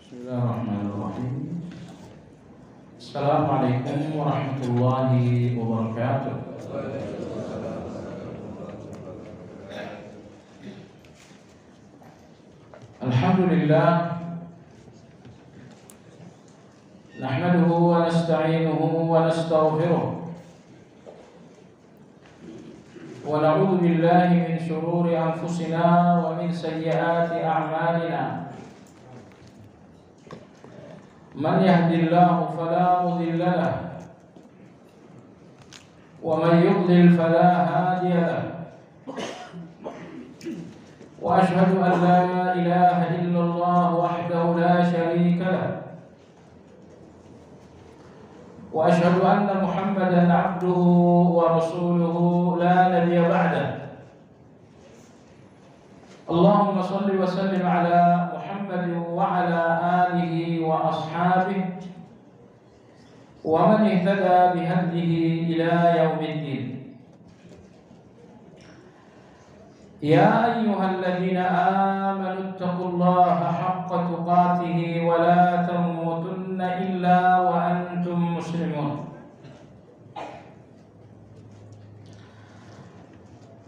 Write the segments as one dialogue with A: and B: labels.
A: Bismillahirrahmanirrahim. Assalamualaikum warahmatullahi wabarakatuh. Alhamdulillah, nahmaduhu wa nasta'inuhu wa nastaghfiruh wa na'udzu billahi min shururi anfusina wa min sayyiati a'malina. Man yahdihillahu fala mudilla lahu wa man yudlil fala hadiya lahu. Wa ashhadu an la ilaha illallah wahdahu la syarika lahu wa ashhadu anna Muhammadan abduhu wa rasuluhu la nabiyya ba'dahu. Allahumma shalli wa sallim ala Muhammad wa ala alihi wa ashabihi wa man ihtada bihadihi ila yaumiddin. Ya ayyuhalladzina amanu taqullaha haqqa tuqatih wa la tamutunna illa wa antum muslimun.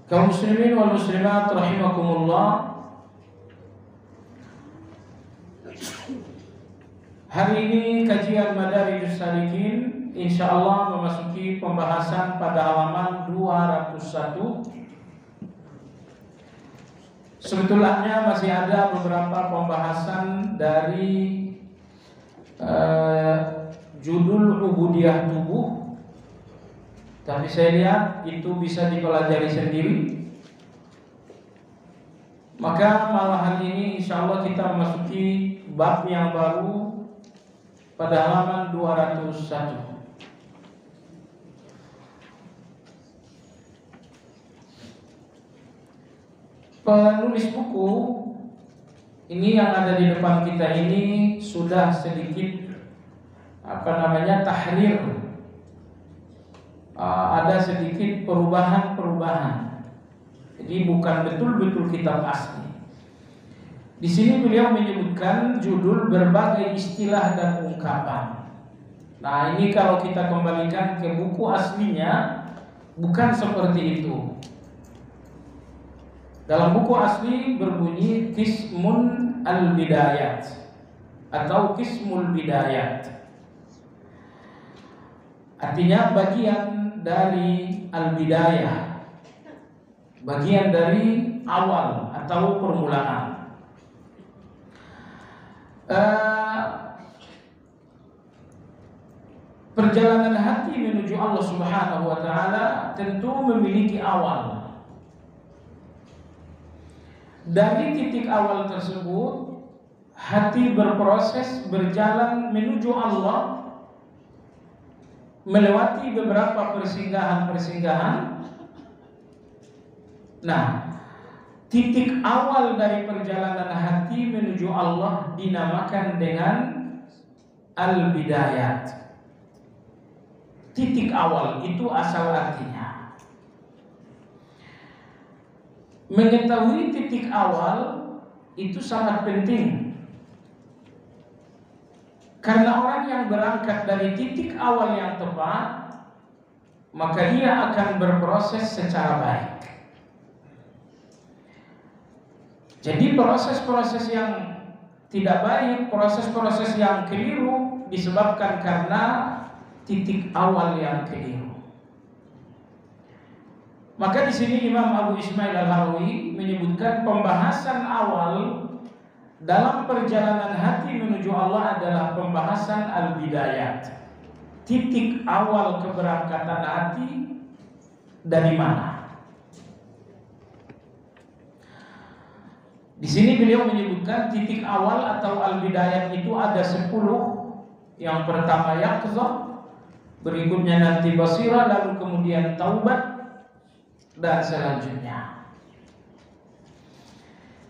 A: Kaum muslimin wal muslimat rahimakumullah. Hari ini kajian Madarijus Salikin insyaallah memasuki pembahasan pada halaman 201. Sebetulnya masih ada beberapa pembahasan dari judul ubudiyah tubuh, tapi saya lihat itu bisa dipelajari sendiri. Maka malam hari ini insyaallah kita memasuki bab yang baru pada halaman 201. Penulis buku ini yang ada di depan kita ini sudah sedikit tahrir. Ada sedikit perubahan-perubahan. Jadi bukan betul-betul kitab asli. Di sini beliau menyebutkan judul berbagai istilah dan ungkapan. Nah, ini kalau kita kembalikan ke buku aslinya bukan seperti itu. Dalam buku asli berbunyi Qismun al-Bidayat atau Qismul Bidayat. Artinya bagian dari al-bidayah, bagian dari awal atau permulaan. Perjalanan hati menuju Allah Subhanahu wa taala tentu memiliki awal. Dari titik awal tersebut, hati berproses berjalan menuju Allah, melewati beberapa persinggahan-persinggahan. Nah, titik awal dari perjalanan hati menuju Allah dinamakan dengan al-bidayat. Titik awal itu asal artinya. Mengetahui titik awal itu sangat penting. Karena orang yang berangkat dari titik awal yang tepat, maka ia akan berproses secara baik. Jadi proses-proses yang tidak baik, proses-proses yang keliru disebabkan karena titik awal yang keliru. Maka di sini Imam Abu Ismail Al-Harawi menyebutkan pembahasan awal dalam perjalanan hati menuju Allah adalah pembahasan al-bidayat. Titik awal keberangkatan hati dari mana? Di sini beliau menyebutkan titik awal atau al-bidayat itu ada 10. Yang pertama yaqzah, berikutnya nanti basirah, lalu kemudian taubat, dan selanjutnya.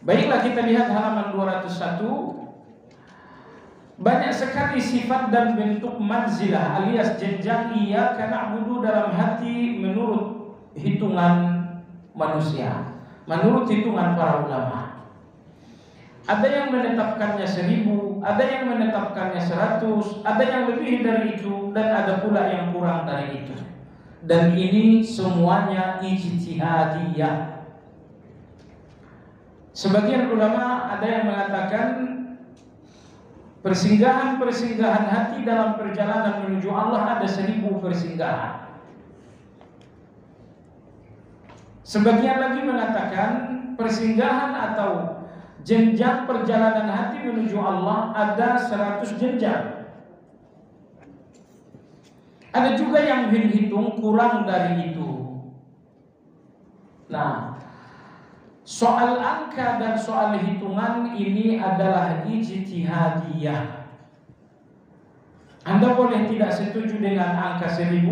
A: Baiklah, kita lihat halaman 201. Banyak sekali sifat dan bentuk manzilah alias jenjang iyyaka na'budu dalam hati menurut hitungan manusia, menurut hitungan para ulama. Ada yang menetapkannya 1000, ada yang menetapkannya 100, ada yang lebih dari itu, dan ada pula yang kurang dari itu. Dan ini semuanya ijtihadiyah. Sebagian ulama ada yang mengatakan persinggahan-persinggahan hati dalam perjalanan menuju Allah ada 1000 persinggahan. Sebagian lagi mengatakan persinggahan atau jenjang perjalanan hati menuju Allah ada 100 jenjang. Ada juga yang menghitung kurang dari itu. Nah, soal angka dan soal hitungan ini adalah ijtihadiyah. Anda boleh tidak setuju dengan angka 1000,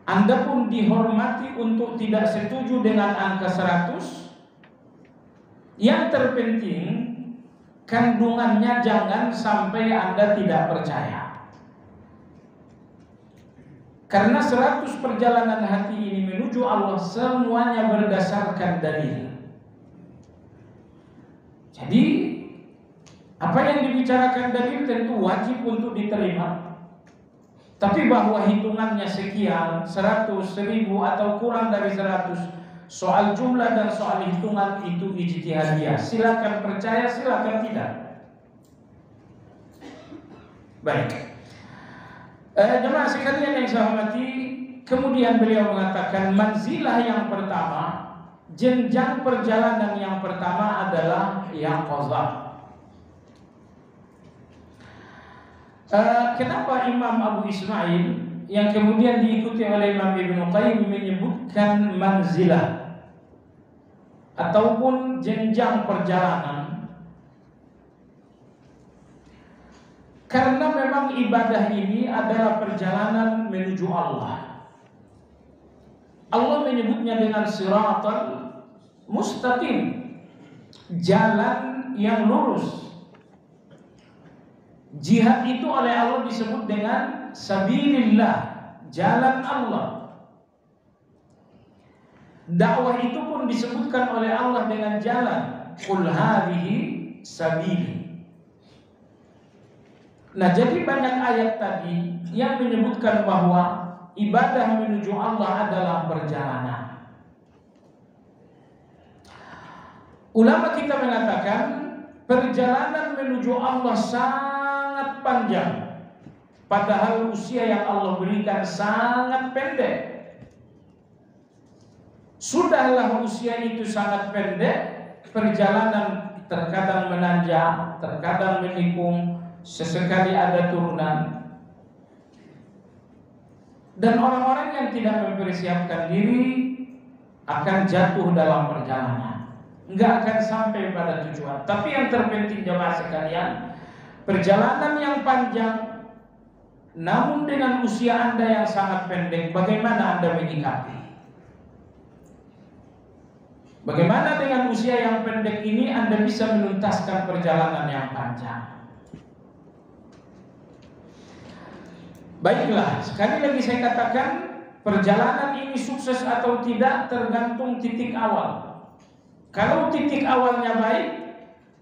A: Anda pun dihormati untuk tidak setuju dengan angka 100. Yang terpenting kandungannya jangan sampai Anda tidak percaya. Karena 100 perjalanan hati ini menuju Allah semuanya berdasarkan dalil. Jadi apa yang dibicarakan dalil tentu wajib untuk diterima. Tapi bahwa hitungannya sekian, 100, 1000 atau kurang dari 100, soal jumlah dan soal hitungan itu ijtihadiyah. Silakan percaya, silakan tidak. Baik. Jemaah sekalian yang saya hormati, kemudian beliau mengatakan manzilah yang pertama, jenjang perjalanan yang pertama adalah yaqazah. Kenapa Imam Abu Ismail yang kemudian diikuti oleh Imam Ibnu Qayyim menyebutkan manzilah ataupun jenjang perjalanan? Karena memang ibadah ini adalah perjalanan menuju Allah. Allah menyebutnya dengan siratal mustaqim, jalan yang lurus. Jihad itu oleh Allah disebut dengan sabilillah, jalan Allah. Dakwah itu pun disebutkan oleh Allah dengan jalan, qul hadhihi sabili. Nah, jadi banyak ayat tadi yang menyebutkan bahwa ibadah menuju Allah adalah perjalanan. Ulama kita mengatakan perjalanan menuju Allah sangat panjang, padahal usia yang Allah berikan sangat pendek. Sudahlah usia itu sangat pendek, perjalanan terkadang menanjak, terkadang menikung, sesekali ada turunan. Dan orang-orang yang tidak mempersiapkan diri akan jatuh dalam perjalanan, enggak akan sampai pada tujuan. Tapi yang terpenting jemaah sekalian, perjalanan yang panjang namun dengan usia Anda yang sangat pendek, bagaimana Anda menyikapi? Bagaimana dengan usia yang pendek ini Anda bisa menuntaskan perjalanan yang panjang? Baiklah, sekali lagi saya katakan, perjalanan ini sukses atau tidak tergantung titik awal. Kalau titik awalnya baik,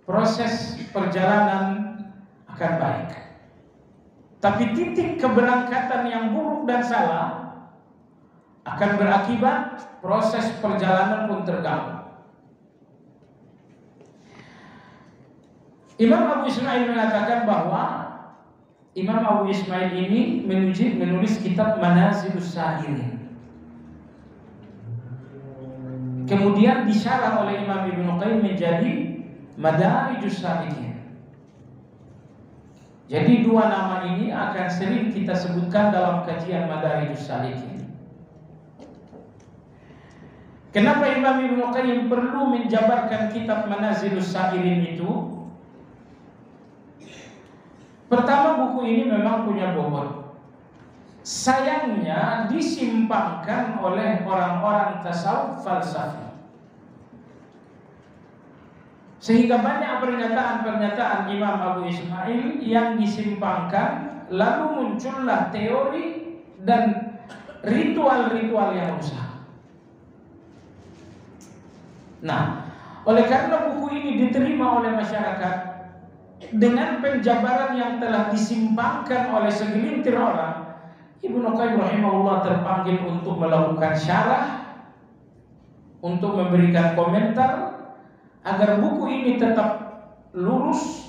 A: proses perjalanan akan baik. Tapi titik keberangkatan yang buruk dan salah akan berakibat proses perjalanan pun terganggu. Imam Abu Ismail mengatakan bahwa Imam Abu Ismail ini menulis kitab Manazilus Sa'irin. Kemudian disyarah oleh Imam Ibnu Qayyim menjadi Madarijus Salikin. Jadi dua nama ini akan sering kita sebutkan dalam kajian Madarijus Salikin. Kenapa Imam Ibnu Qayyim perlu menjabarkan kitab Manazilus Sa'irin itu? Pertama, buku ini memang punya bobot. Sayangnya disimpangkan oleh orang-orang tasawuf falsafi, sehingga banyak pernyataan-pernyataan Imam Abu Ismail yang disimpangkan, lalu muncullah teori dan ritual-ritual yang rusak. Nah, Oleh karena buku ini diterima oleh masyarakat dengan penjabaran yang telah disimpangkan oleh segelintir orang, Ibnu Qayyim rahimahullah terpanggil untuk melakukan syarah, untuk memberikan komentar agar buku ini tetap lurus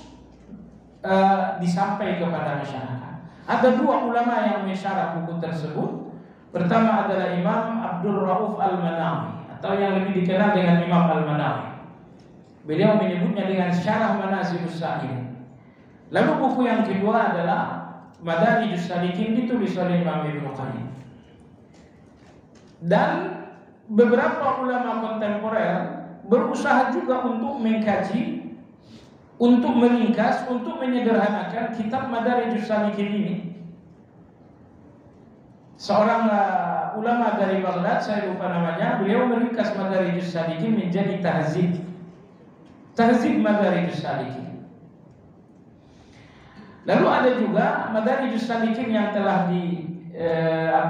A: disampaikan kepada masyarakat. Ada dua ulama yang mensyarah buku tersebut. Pertama adalah Imam Abdul Rauf Al-Manawi, atau yang lebih dikenal dengan Imam Al-Manawi. Beliau menyebutnya dengan Syarah Manazilus Sa'ilin. Lalu buku yang kedua adalah Madarijus Salikin, ditulis oleh Imam Ibnu Qayyim. Dan beberapa ulama kontemporer berusaha juga untuk mengkaji, untuk meringkas, untuk menyederhanakan kitab Madarijus Salikin ini. Seorang ulama dari Baghdad, saya lupa namanya, beliau meringkas Madarijus Salikin menjadi Tahzib Madarijus Salikin. Lalu ada juga Madarijus Salikin yang telah yang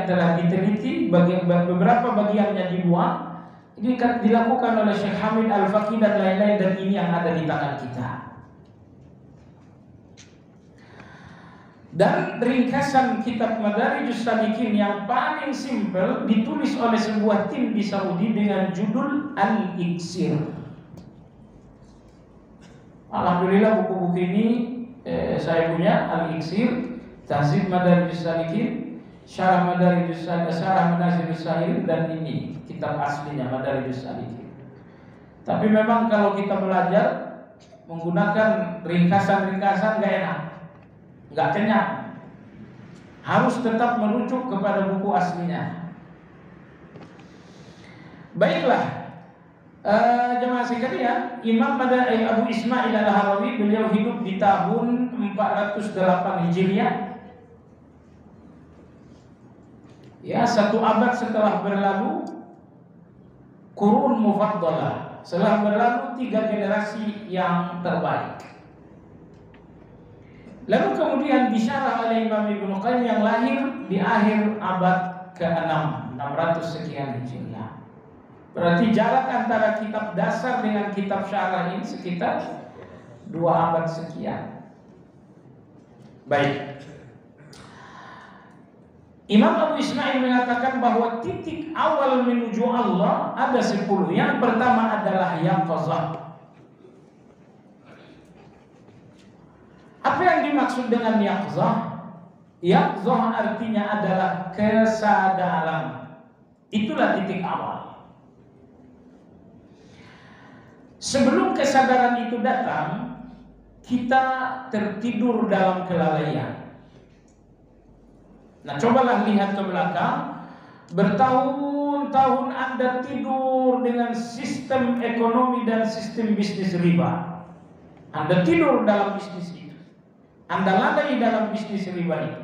A: telah diteliti, beberapa bagiannya dibuang. Ini dilakukan oleh Syekh Hamid Al-Faqih dan lain-lain, dan ini yang ada di tangan kita. Dan ringkasan kitab Madarijus Salikin yang paling simpel ditulis oleh sebuah tim di Saudi dengan judul Al-Iksir. Alhamdulillah buku-buku ini saya punya, Al-Iksir, Tahzib Madarijus Salikin, Syarah Manazilus Sa'ilin, dan ini kitab aslinya Madarijus Salikin. Tapi memang kalau kita belajar menggunakan ringkasan-ringkasan gak enak, gak kenyang. Harus tetap merujuk kepada buku aslinya. Baiklah, jemaah sekalian, Imam Abu Ismail Al-Harawi, beliau hidup di tahun 408 Hijriah. Ya, 1 abad setelah berlalu Qurun Mufaddalah, setelah berlalu 3 generasi yang terbaik. Lalu kemudian disyarah oleh Imam Ibnu Qayyim yang lahir di akhir abad ke-6, 600 sekian Hijriah. Berarti jarak antara kitab dasar dengan kitab syarah ini sekitar 2 abad sekian. Baik. Imam Abu Ismail mengatakan bahwa titik awal menuju Allah ada 10. Yang pertama adalah yaqazah. Apa yang dimaksud dengan yaqzah? Yaqzah artinya adalah kesadaran. Itulah titik awal. Sebelum kesadaran itu datang, kita tertidur dalam kelalaian. Nah, cobalah lihat ke belakang. Bertahun-tahun Anda tidur dengan sistem ekonomi dan sistem bisnis riba. Anda tidur dalam bisnis itu. Anda lalai dalam bisnis riba itu.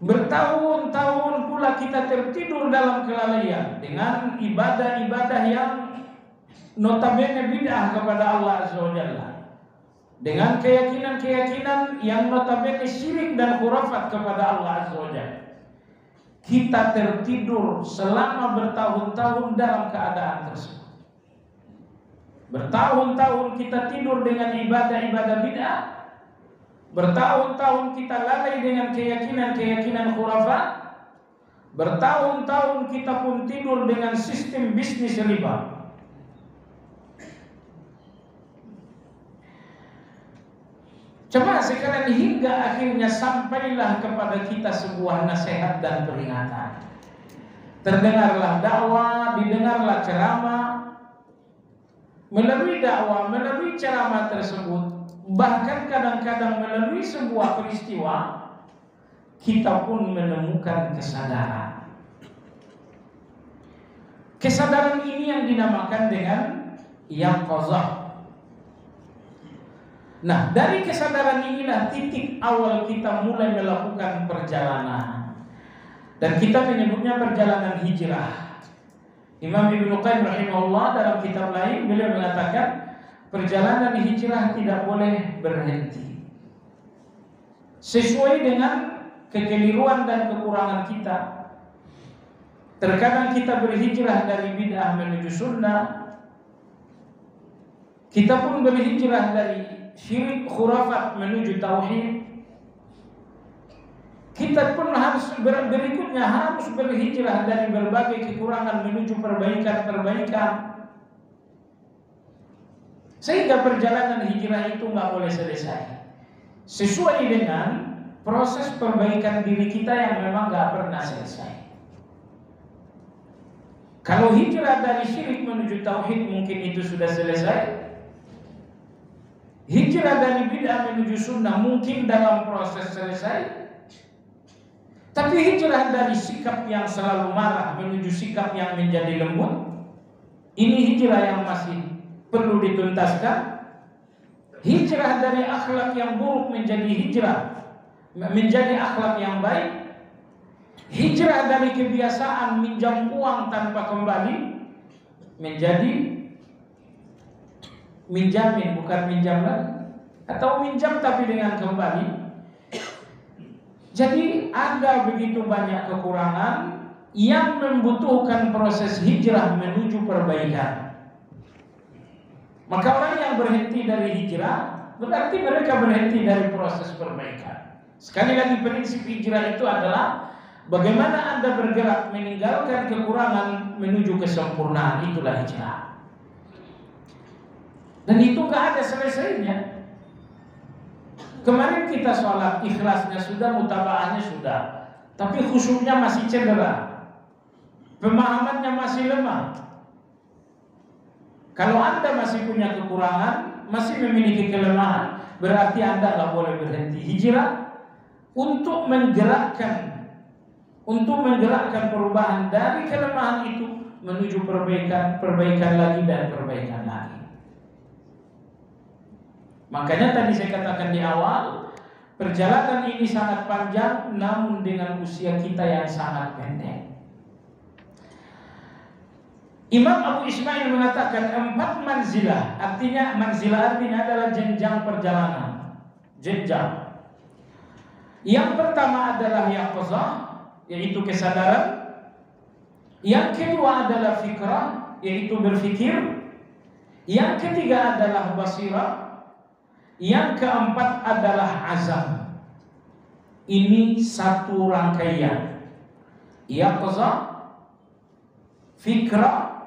A: Bertahun-tahun pula kita tertidur dalam kelalaian dengan ibadah-ibadah yang notabene bid'ah kepada Allah Azza wa Jalla, dengan keyakinan-keyakinan yang notabene syirik dan khurafat kepada Allah Azza wa Jalla. Kita tertidur selama bertahun-tahun dalam keadaan tersebut. Bertahun-tahun kita tidur dengan ibadah-ibadah bid'ah. Bertahun-tahun kita lalai dengan keyakinan-keyakinan khurafat. Bertahun-tahun kita pun tidur dengan sistem bisnis riba. Coba sekalian, hingga akhirnya sampailah kepada kita sebuah nasihat dan peringatan. Terdengarlah dakwah, didengarlah ceramah. Melalui dakwah, melalui ceramah tersebut, bahkan kadang-kadang melalui sebuah peristiwa, kita pun menemukan kesadaran. Kesadaran ini yang dinamakan dengan yaqazah. Nah, dari kesadaran inilah titik awal kita mulai melakukan perjalanan. Dan kita menyebutnya perjalanan hijrah. Imam Ibnu Qayyim rahimahullah dalam kitab lain, beliau mengatakan perjalanan hijrah tidak boleh berhenti. Sesuai dengan kekeliruan dan kekurangan kita, Terkadang kita berhijrah dari bid'ah menuju sunnah. Kita pun berhijrah dari syirik khurafat menuju tauhid. Kita pun harus berikutnya harus berhijrah dari berbagai kekurangan menuju perbaikan-perbaikan. Sehingga perjalanan hijrah itu nggak boleh selesai. Sesuai dengan proses perbaikan diri kita yang memang nggak pernah selesai. Kalau hijrah dari syirik menuju tauhid mungkin itu sudah selesai. Hijrah dari bid'ah menuju sunnah mungkin dalam proses selesai. Tapi hijrah dari sikap yang selalu marah menuju sikap yang menjadi lembut, ini hijrah yang masih perlu dituntaskan. Hijrah dari akhlak yang buruk menjadi hijrah menjadi akhlak yang baik. Hijrah dari kebiasaan minjam uang tanpa kembali menjadi minjamin, bukan minjam lagi, atau minjam tapi dengan kembali. Jadi ada begitu banyak kekurangan yang membutuhkan proses hijrah menuju perbaikan. Maka orang yang berhenti dari hijrah berarti mereka berhenti dari proses perbaikan. Sekali lagi, prinsip hijrah itu adalah bagaimana Anda bergerak meninggalkan kekurangan menuju kesempurnaan. Itulah hijrah. Dan itu gak ada selesainya. Kemarin kita sholat, ikhlasnya sudah, mutabaahnya sudah, tapi khusyuknya masih cedera, pemahamannya masih lemah. Kalau Anda masih punya kekurangan, masih memiliki kelemahan, berarti Anda gak boleh berhenti hijrah untuk menggerakkan perubahan dari kelemahan itu menuju perbaikan lagi dan perbaikan lagi. Makanya tadi saya katakan di awal, perjalanan ini sangat panjang namun dengan usia kita yang sangat pendek. Imam Abu Ismail mengatakan 4 manzilah, artinya adalah jenjang perjalanan. Jenjang. Yang pertama adalah yaqzah, yaitu kesadaran. Yang kedua adalah fikrah, yaitu berfikir. Yang ketiga adalah basirah. Yang keempat adalah azam. Ini satu rangkaian. Yaqzah, fikrah,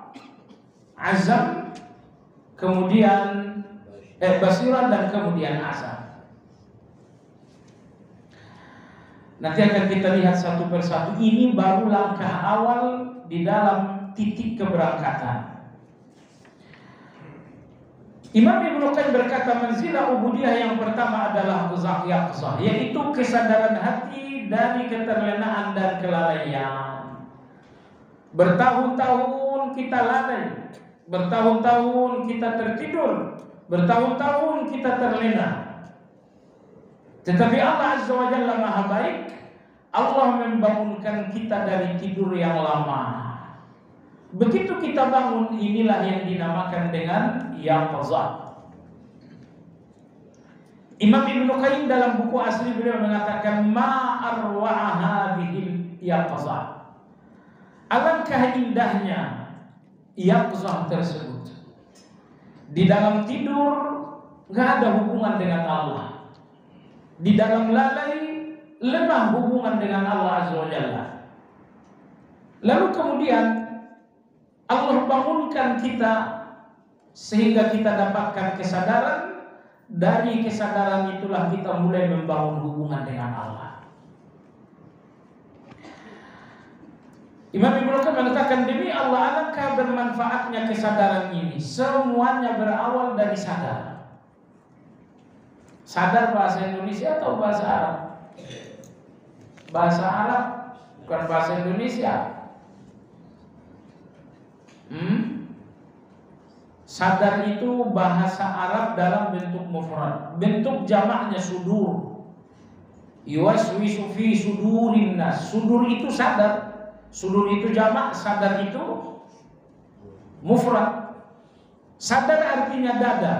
A: azam, kemudian basirah, dan kemudian azam. Nanti akan kita lihat satu persatu. Ini baru langkah awal di dalam titik keberangkatan. Imam Ibnu Qayyim berkata, manzilah ubudiyah yang pertama adalah yaqzah, yaitu kesadaran hati dari keterlenaan dan kelalaian. Bertahun-tahun kita lalai, bertahun-tahun kita tertidur, bertahun-tahun kita terlena. Tetapi Allah Azza wa Jalla Maha Baik. Allah membangunkan kita dari tidur yang lama. Begitu kita bangun, inilah yang dinamakan dengan yaqzah. Imam Ibnu Qayyim dalam buku asli beliau mengatakan, ma arwa'a hadhil yaqzah. Alangkah indahnya yaqzah tersebut. Di dalam tidur enggak ada hubungan dengan Allah. Di dalam lalai lemah hubungan dengan Allah Azza wa Jalla. Lalu kemudian Allah bangunkan kita sehingga kita dapatkan kesadaran. Dari kesadaran itulah kita mulai membangun hubungan dengan Allah. Imam Ibnu Qayyim mengatakan, demi Allah alangkah bermanfaatnya kesadaran ini. Semuanya berawal dari sadar. Sadar bahasa Indonesia atau bahasa Arab? Bahasa Arab, bukan bahasa Indonesia. Sadar itu bahasa Arab dalam bentuk mufrad. Bentuk jamaknya sudur. Yuwaswisu fi sudurin nas. Sudur itu sadar. Sudur itu jamak, sadar itu mufrad. Sadar artinya dada.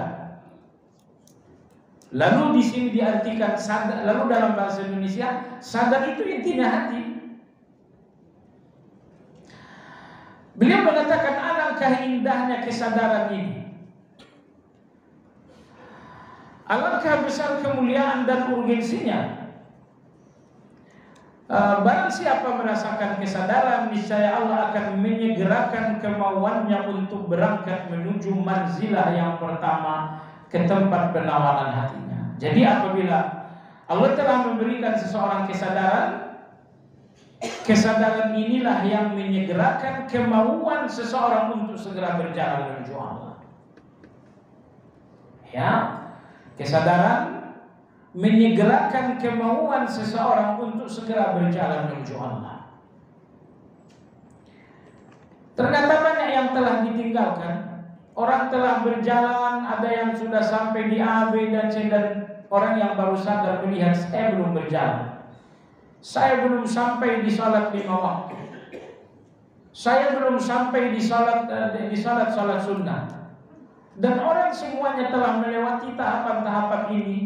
A: Lalu di sini diartikan sadar. Lalu dalam bahasa Indonesia, sadar itu intinya hati. Beliau mengatakan alangkah indahnya kesadaran ini, alangkah besar kemuliaan dan urgensinya. Barang siapa merasakan kesadaran, niscaya Allah akan menyegerakan kemauannya untuk berangkat menuju manzilah yang pertama, ke tempat penawaran hatinya. Jadi apabila Allah telah memberikan seseorang kesadaran inilah yang menyegerakan kemauan seseorang untuk segera berjalan menuju Allah. Ya, kesadaran menyegerakan kemauan seseorang untuk segera berjalan menuju Allah. Ternyata banyak yang telah ditinggalkan. Orang telah berjalan, ada yang sudah sampai di A, B, dan C, dan orang yang baru sadar melihat, saya belum berjalan. Saya belum sampai di salat 5 waktu. Saya belum sampai di salat sunnah. Dan orang semuanya telah melewati tahapan-tahapan ini,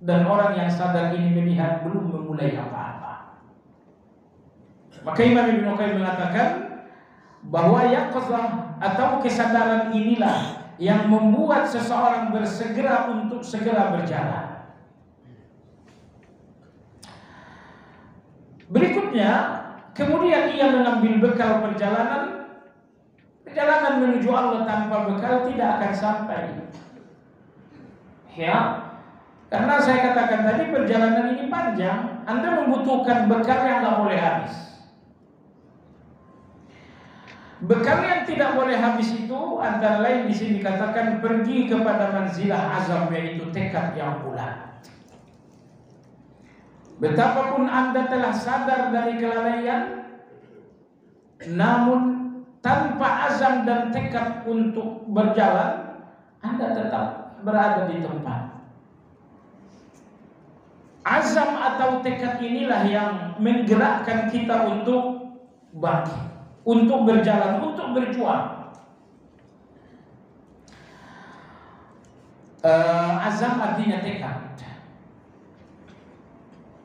A: dan orang yang sadar ini melihat belum memulai apa-apa. Maka Imam Ibnu Qayyim mengatakan bahwa yaqzah atau kesadaran inilah yang membuat seseorang bersegera untuk segera berjalan. Berikutnya, kemudian ia mengambil bekal perjalanan. Perjalanan menuju Allah tanpa bekal tidak akan sampai. Ya, karena saya katakan tadi perjalanan ini panjang. Anda membutuhkan bekal yang tidak boleh habis. Bekal yang tidak boleh habis itu antara lain di sini dikatakan pergi kepada manzilah azam, yaitu tekad yang bulat. Betapapun Anda telah sadar dari kelalaian, namun tanpa azam dan tekad untuk berjalan, Anda tetap berada di tempat. Azam atau tekad inilah yang menggerakkan kita untuk bangkit, untuk berjalan, untuk berjuang. Azam artinya tekad.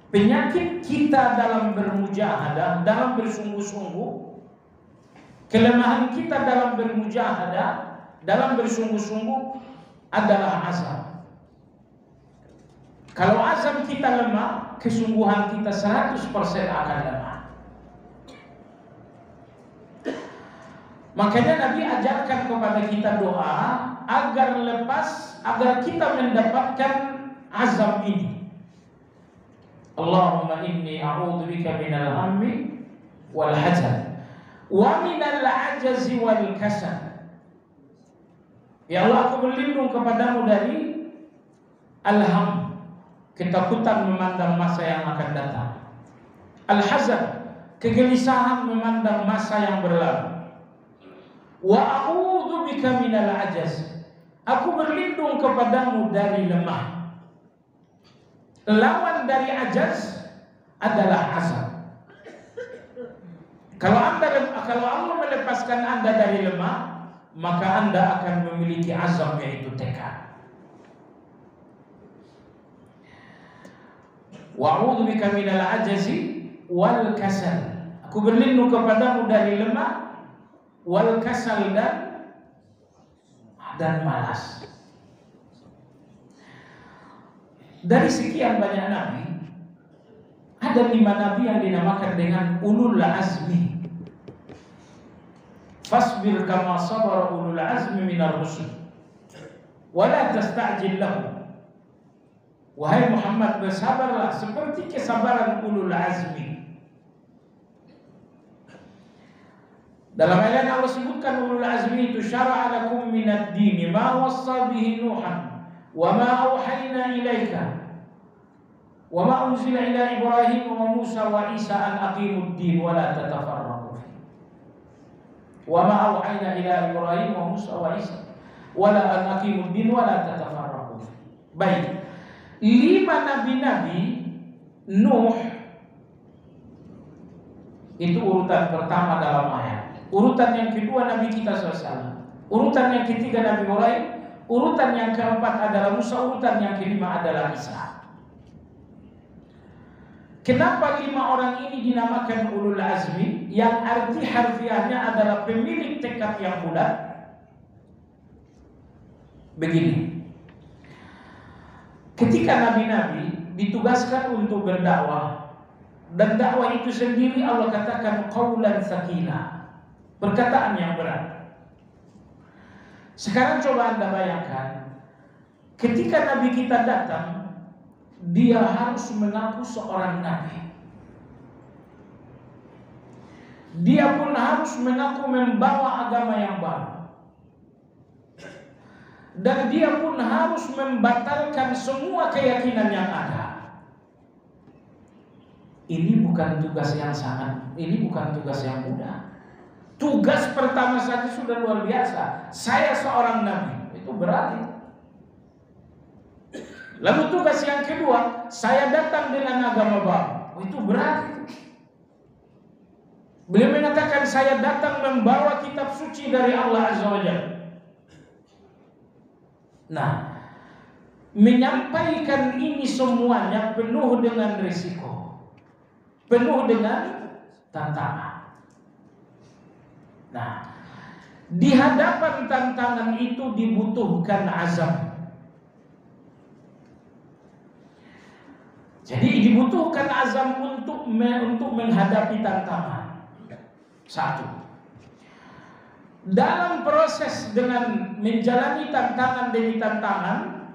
A: Penyakit kita dalam bermujahadah, dalam bersungguh-sungguh, kelemahan kita dalam bermujahadah, dalam bersungguh-sungguh adalah azam. Kalau azam kita lemah, kesungguhan kita 100% akan lemah. Makanya Nabi ajarkan kepada kita doa agar lepas, agar kita mendapatkan azam ini. Allahumma inni a'udzubika minal hammi wal hazan wa minal ajazi wal kasal. Ya Allah, aku berlindung kepadamu dari al-ham, ketakutan memandang masa yang akan datang. Al-hazan, kegelisahan memandang masa yang berlalu. Wa a'udzubika minal ajaz, aku berlindung kepadamu dari lemah. Lawan dari ajaz adalah azam. Kalau Allah melepaskan Anda dari lemah, maka Anda akan memiliki azam, yaitu tekad. Wa a'udzubika minal ajazi wal kasal, aku berlindung kepadamu dari lemah, wal kasal, dan malas. Dari sekian banyak nabi, ada 5 nabi yang dinamakan dengan ulul azmi. Fasbir kama sabara ulul azmi minar rusul wa la tasta'jil lahum. Wahai Muhammad, bersabarlah seperti kesabaran ulul azmi. Dalam ayat Allah sebutkan ulul azmi itu, syara'a lakum minad dini ma wassa bihi Nuhan wa ma auhayna ilaika wa ma unzila ila Ibrahim wa Musa wa Isa an aqimud din wa la tatafarraqu fi. Wa ma auhayna ila Ibrahim wa Musa wa Isa wa la an aqimud din wa la tatafarraqu fi. Baik. 5 nabi-nabi, Nuh itu urutan pertama dalam ayat. Urutan yang kedua Nabi kita SAW. Urutan yang ketiga Nabi Ibrahim. Urutan yang keempat adalah Musa. Urutan yang kelima adalah Isa. Kenapa 5 orang ini dinamakan ulul azmi? Yang arti harfiahnya adalah pemilik tekad yang bulat. Begini, ketika nabi-nabi ditugaskan untuk berdakwah, dan dakwah itu sendiri Allah katakan qaulan tsaqila, perkataan yang berat. Sekarang coba Anda bayangkan, ketika nabi kita datang, dia harus mengaku seorang nabi. Dia pun harus mengaku membawa agama yang baru. Dan dia pun harus membatalkan semua keyakinan yang ada. Ini bukan tugas yang mudah. Tugas pertama saja sudah luar biasa. Saya seorang nabi, itu berat. Lalu tugas yang kedua, saya datang dengan agama baru, itu berat. Beliau mengatakan saya datang membawa kitab suci dari Allah Azza wa Jalla. Nah, menyampaikan ini semuanya penuh dengan risiko, penuh dengan tantangan. Nah, di hadapan tantangan itu dibutuhkan azam. Jadi dibutuhkan azam untuk menghadapi tantangan. Satu, dalam proses dengan menjalani tantangan demi tantangan,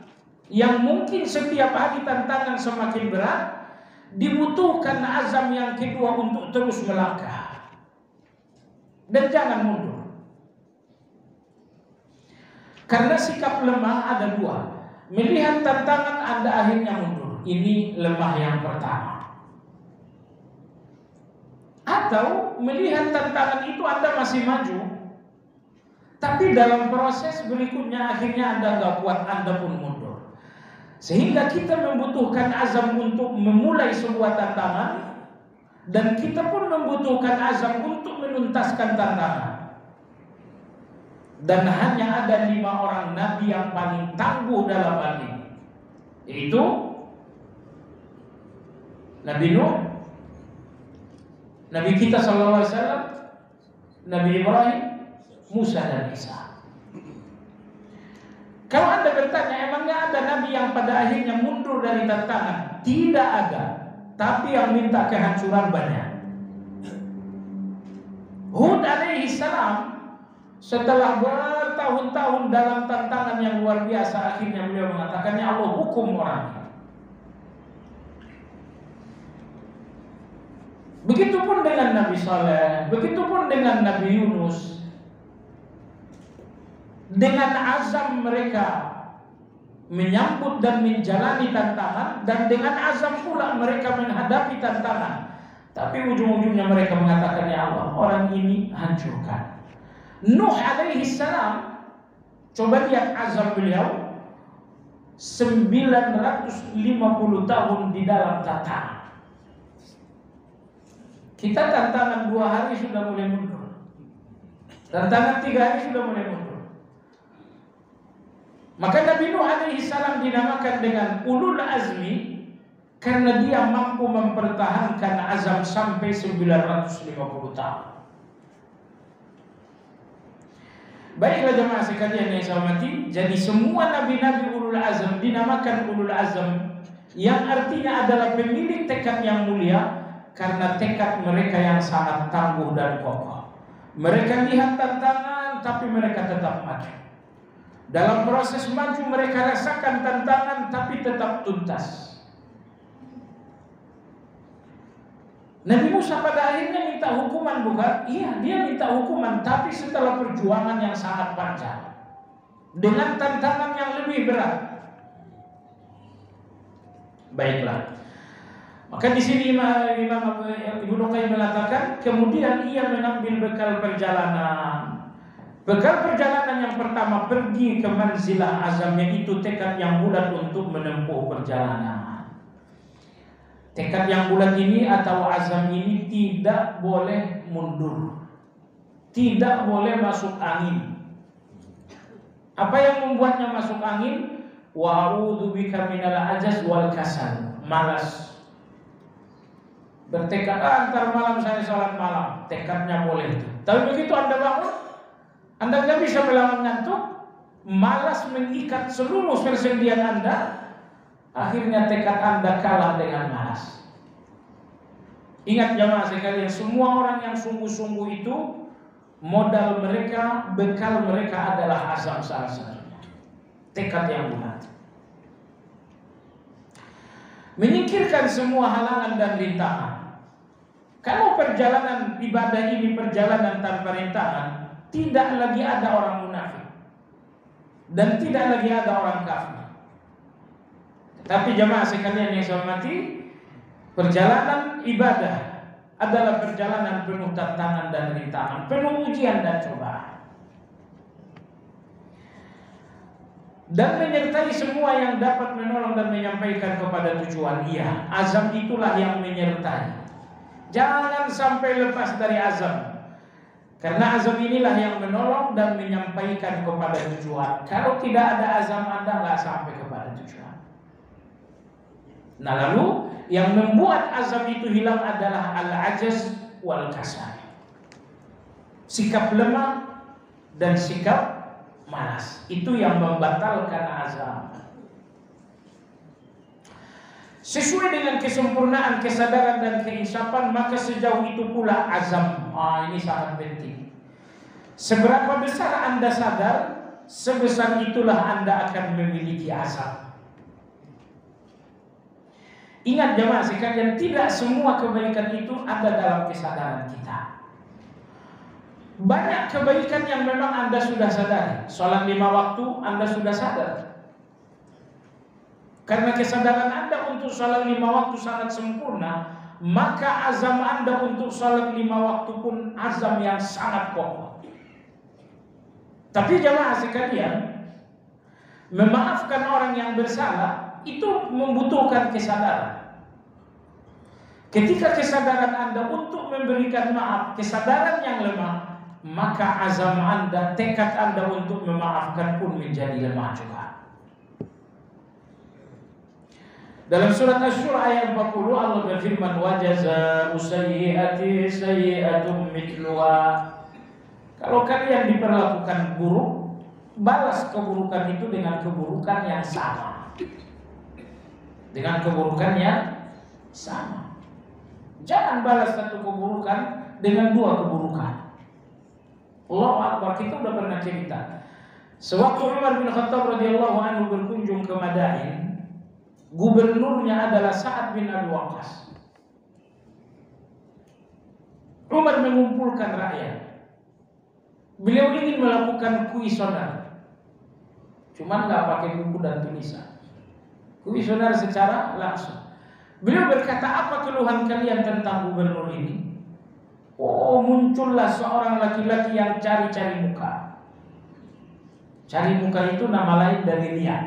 A: yang mungkin setiap hari tantangan semakin berat, dibutuhkan azam yang kedua untuk terus melangkah dan jangan mundur. Karena sikap lemah ada dua. Melihat tantangan Anda akhirnya mundur, ini lemah yang pertama. Atau melihat tantangan itu Anda masih maju, tapi dalam proses berikutnya akhirnya Anda nggak kuat, Anda pun mundur. Sehingga kita membutuhkan azam untuk memulai sebuah tantangan, dan kita pun membutuhkan azam untuk menuntaskan tantangan. Dan hanya ada 5 orang nabi yang paling tangguh dalam hal ini, yaitu Nabi Nuh, Nabi kita sallallahu alaihi wasallam, Nabi Ibrahim, Musa dan Isa. Kalau Anda bertanya, emangnya ada nabi yang pada akhirnya mundur dari tantangan? Tidak ada. Tapi yang minta kehancuran banyak. Hud alaihi salam, setelah bertahun-tahun dalam tantangan yang luar biasa, akhirnya beliau mengatakan, ya Allah, hukum orangnya. Begitupun dengan Nabi Saleh, begitupun dengan Nabi Yunus. Dengan azam mereka menyambut dan menjalani tantangan, dan dengan azam pula mereka menghadapi tantangan. Tapi ujung-ujungnya mereka mengatakan, ya Allah, orang ini hancurkan. Nuh alaihi salam, coba lihat azam beliau, 950 tahun di dalam tantangan. Kita tantangan 2 hari sudah mulai mundur, tantangan 3 hari sudah mulai mundur. Maka Nabi Nuh alaihi salam dinamakan dengan ulul azmi karena dia mampu mempertahankan azam sampai 950 tahun. Baiklah jemaah sekalian yang saya hormati, jadi semua nabi-nabi ulul azam dinamakan ulul azam, yang artinya adalah pemilik tekad yang mulia, karena tekad mereka yang sangat tangguh dan kokoh. Mereka lihat tantangan tapi mereka tetap maju. Dalam proses maju mereka rasakan tantangan tapi tetap tuntas. Nabi Musa pada akhirnya minta hukuman, bukan? Iya, dia minta hukuman, tapi setelah perjuangan yang sangat panjang dengan tantangan yang lebih berat. Baiklah. Maka di sini Imam Ibnu Qayyim mengatakan, kemudian ia mengambil bekal perjalanan. Bekal perjalanan yang pertama, pergi ke manzilah azam, yaitu tekad yang bulat untuk menempuh perjalanan. Tekad yang bulat ini atau azam ini tidak boleh mundur, tidak boleh masuk angin. Apa yang membuatnya masuk angin? Wa a'udzubika minal ajaz wal kasal, malas. Bertekad, antar malam saya sholat malam, tekadnya boleh itu. Tapi begitu Anda bangun, Anda nggak bisa melawan ngantuk, malas mengikat seluruh persendian Anda, akhirnya tekad Anda kalah dengan malas. Ingat jamaah sekalian, semua orang yang sungguh-sungguh itu modal mereka, bekal mereka adalah azam salah satunya. Tekad yang bulat. Menyingkirkan semua halangan dan rintangan. Kalau perjalanan ibadah ini perjalanan tanpa rintangan, tidak lagi ada orang munafik dan tidak lagi ada orang kafir. Tapi jamaah sekalian yang saya hormati, perjalanan ibadah adalah perjalanan penuh tantangan dan rintangan, penuh ujian dan cobaan. Dan menyertai semua yang dapat menolong dan menyampaikan kepada tujuan. Iya, azam itulah yang menyertai. Jangan sampai lepas dari azam. Karena azam inilah yang menolong dan menyampaikan kepada tujuan. Kalau tidak ada azam, Anda nggak sampai kepada tujuan. Nah lalu yang membuat azam itu hilang adalah al-ajaz wal kasal. Sikap lemah dan sikap malas. Itu yang membatalkan azam. Sesuai dengan kesempurnaan kesadaran dan keinsapan, maka sejauh itu pula azam. Ini sangat penting. Seberapa besar Anda sadar, sebesar itulah Anda akan memiliki azam. Ingat jemaah sekalian, tidak semua kebaikan itu ada dalam kesadaran kita. Banyak kebaikan yang memang Anda sudah sadari. Sholat 5 waktu Anda sudah sadar. Karena kesadaran Anda untuk sholat 5 waktu sangat sempurna, maka azam Anda untuk sholat 5 waktu pun azam yang sangat kokoh. Tapi jemaah sekalian, memaafkan orang yang bersalah itu membutuhkan kesadaran. Ketika kesadaran Anda untuk memberikan maaf, kesadaran yang lemah, maka azam Anda, tekad Anda untuk memaafkan pun menjadi lemah juga. Dalam surat Asy-Syura ayat 40 Allah berfirman, wa jazaa'u sayyi'ati sayyi'atun mithluha. Kalau kalian diperlakukan buruk, balas keburukan itu dengan keburukan yang sama. Dengan keburukan yang sama. Jangan balas satu keburukan dengan 2 keburukan. Allahu Akbar, kita udah pernah cerita. Sewaktu Umar bin Khattab radhiyallahu anhu berkunjung ke Madain, gubernurnya adalah Sa'ad bin Abi Waqqas. Umar mengumpulkan rakyat. Beliau ingin melakukan kuisioner, cuman nggak pakai buku dan tulisan. Kuisioner secara langsung. Beliau berkata, apa keluhan kalian tentang gubernur ini? Oh, muncullah seorang laki-laki yang cari-cari muka. Cari muka itu nama lain dari riya.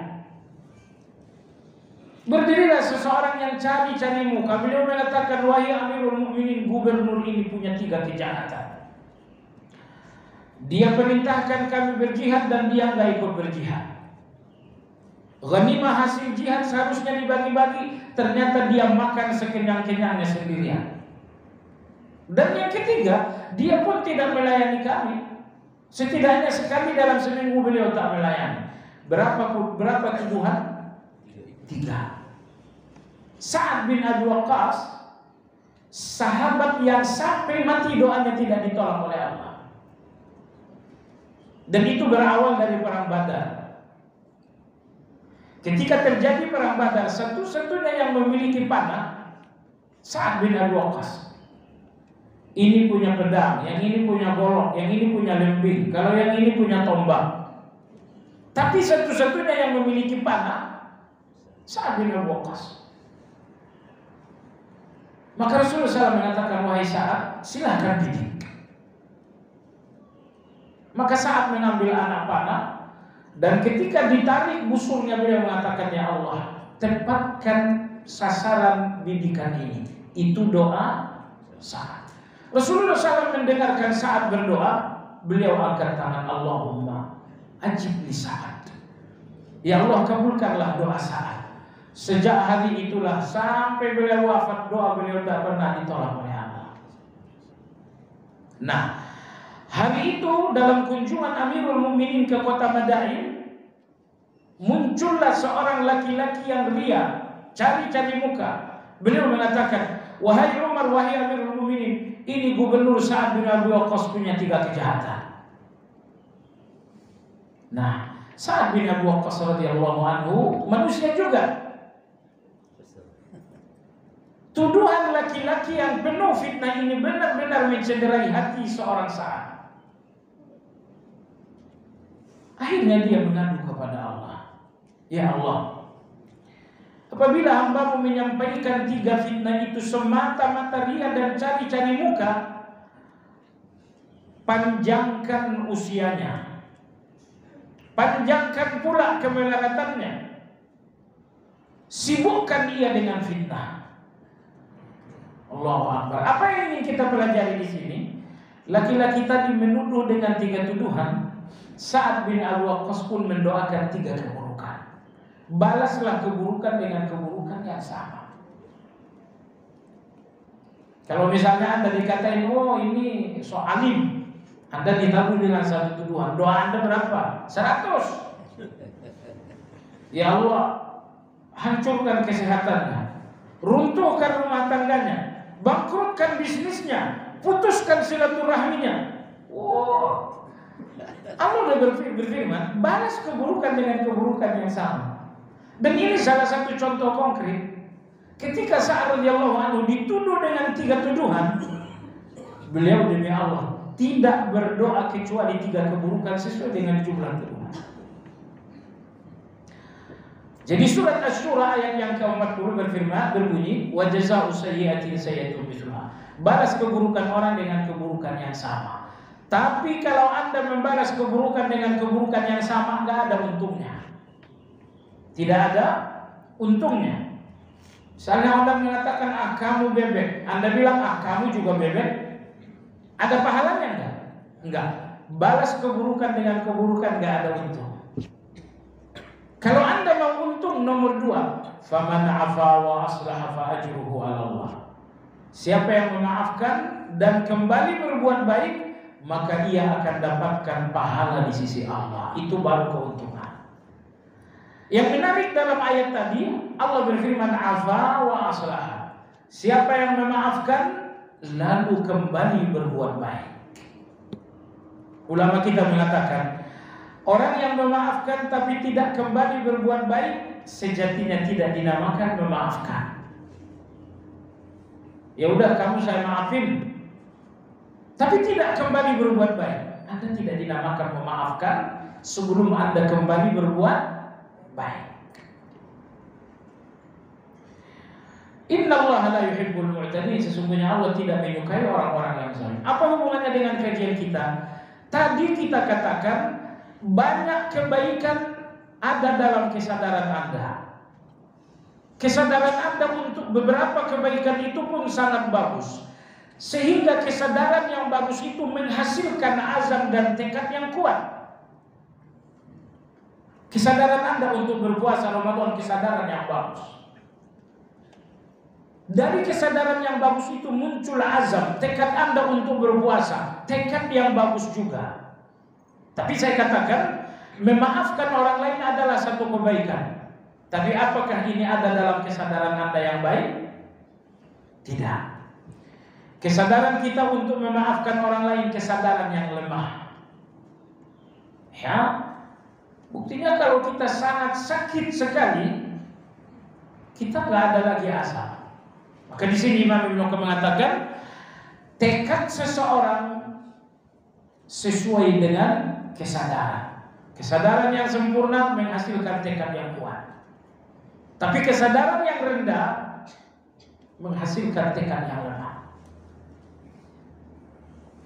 A: Berdirilah seseorang yang cari-cari muka. Beliau mengatakan, wahai Amirul Mukminin, gubernur ini punya 3 kejahatan. Dia perintahkan kami berjihad dan dia nggak ikut berjihad. Ghanimah hasil jihad seharusnya dibagi-bagi, ternyata dia makan sekenyang-kenyangnya sendirian. Dan yang ketiga, dia pun tidak melayani kami. Setidaknya sekali dalam seminggu beliau tak melayani. Berapa tuduhan? 3. Sa'ad bin Abi Waqqas, sahabat yang sampai mati doanya tidak ditolak oleh Allah. Dan itu berawal dari perang Badar. Ketika terjadi perang Badar, satu-satunya yang memiliki panah Sa'ad bin Abi Waqqas. Ini punya pedang, yang ini punya golok, yang ini punya lembing, kalau yang ini punya tombak. Tapi satu-satunya yang memiliki panah Sa'ad bin Abi Waqqas. Maka Rasulullah SAW mengatakan, wahai Sa'ad, silahkan didik. Maka Sa'ad mengambil anak panah, dan ketika ditarik busurnya beliau mengatakan, ya Allah, tempatkan sasaran didikan ini. Itu doa Sa'ad. Rasulullah SAW mendengarkan Sa'ad berdoa, beliau angkat tangan, Allahumma ajib li Sa'ad. Ya Allah, kabulkanlah doa Sa'ad. Sejak hari itulah sampai beliau wafat, doa beliau tidak pernah ditolak oleh Allah. Nah, hari itu dalam kunjungan Amirul Mukminin ke kota Madain, muncullah seorang laki-laki yang ria, cari-cari muka. Beliau mengatakan, wahai Umar, wahai Amirul Mukminin, ini Gubernur Sa'ad bin Abi Waqqas punya 3 kejahatan. Nah, Sa'ad bin Abi Waqqas radhiyallahu anhu manusia juga. Tuduhan laki-laki yang penuh fitnah ini benar-benar mencederai hati seorang Sa'ad. Akhirnya dia mengadu kepada Allah. Ya Allah, apabila hamba-Mu menyampaikan 3 fitnah itu semata-mata ria dan cari-cari muka, panjangkan usianya, panjangkan pula kemelaratannya, sibukkan ia dengan fitnah. Allahu Akbar. Apa yang ingin kita pelajari di sini? Laki-laki tadi menuduh dengan 3 tuduhan. Sa'ad bin Abi Waqqas pun mendoakan 3 keburukan. Balaslah keburukan dengan keburukan yang sama. Kalau misalnya Anda dikatain, oh ini so alim, Anda ditabur dengan 1 tuduhan. Doa Anda berapa? 100. Ya Allah, hancurkan kesehatannya, runtuhkan rumah tangganya, bangkrutkan bisnisnya, putuskan silaturahminya. Oh, Allah sudah berfirman, balas keburukan dengan keburukan yang sama. Dan ini salah satu contoh konkret. Ketika Sa'ad radhiyallahu anhu dituduh dengan 3 tuduhan, beliau demi Allah tidak berdoa kecuali 3 keburukan sesuai dengan jumlah tuduhan. Jadi surat Asy-Syura ayat yang ke-40 berbunyi, wa jazaa'u sayyi'atin sayyi'atun mithluha. Balas keburukan orang dengan keburukan yang sama. Tapi kalau Anda membalas keburukan dengan keburukan yang sama, enggak ada untungnya. Tidak ada untungnya. Misalnya orang mengatakan, ah kamu bebek, Anda bilang, ah kamu juga bebek, ada pahalanya enggak? Enggak. Balas keburukan dengan keburukan enggak ada untung. Kalau Anda mau untung, nomor 2, faman afa wa aslaha fa ajruhu 'ala Allah. Siapa yang memaafkan dan kembali berbuat baik, maka ia akan dapatkan pahala di sisi Allah. Itu baru keuntungan. Yang menarik dalam ayat tadi, Allah berfirman afa wa aslaha. Siapa yang memaafkan lalu kembali berbuat baik. Ulama kita mengatakan, orang yang memaafkan tapi tidak kembali berbuat baik, sejatinya tidak dinamakan memaafkan. Ya udah, kamu saya maafin, tapi tidak kembali berbuat baik, Anda tidak dinamakan memaafkan sebelum Anda kembali berbuat baik. Innallaha la yuhibbul mu'tadin. Sesungguhnya Allah tidak menyukai orang-orang yang zalim. Apa hubungannya dengan kajian kita? Tadi kita katakan banyak kebaikan ada dalam kesadaran Anda. Kesadaran Anda untuk beberapa kebaikan itu pun sangat bagus, sehingga kesadaran yang bagus itu menghasilkan azam dan tekad yang kuat. Kesadaran Anda untuk berpuasa Ramadan, kesadaran yang bagus. Dari kesadaran yang bagus itu muncul azam, tekad Anda untuk berpuasa, tekad yang bagus juga. Tapi saya katakan, memaafkan orang lain adalah satu kebaikan. Tapi apakah ini ada dalam kesadaran Anda yang baik? Tidak. Kesadaran kita untuk memaafkan orang lain kesadaran yang lemah. Ya, buktinya kalau kita sangat sakit sekali, kita nggak ada lagi asa. Maka di sini Imam Ibnu Qayyim mengatakan, tekad seseorang sesuai dengan kesadaran. Kesadaran yang sempurna menghasilkan tekad yang kuat. Tapi kesadaran yang rendah menghasilkan tekad yang lemah.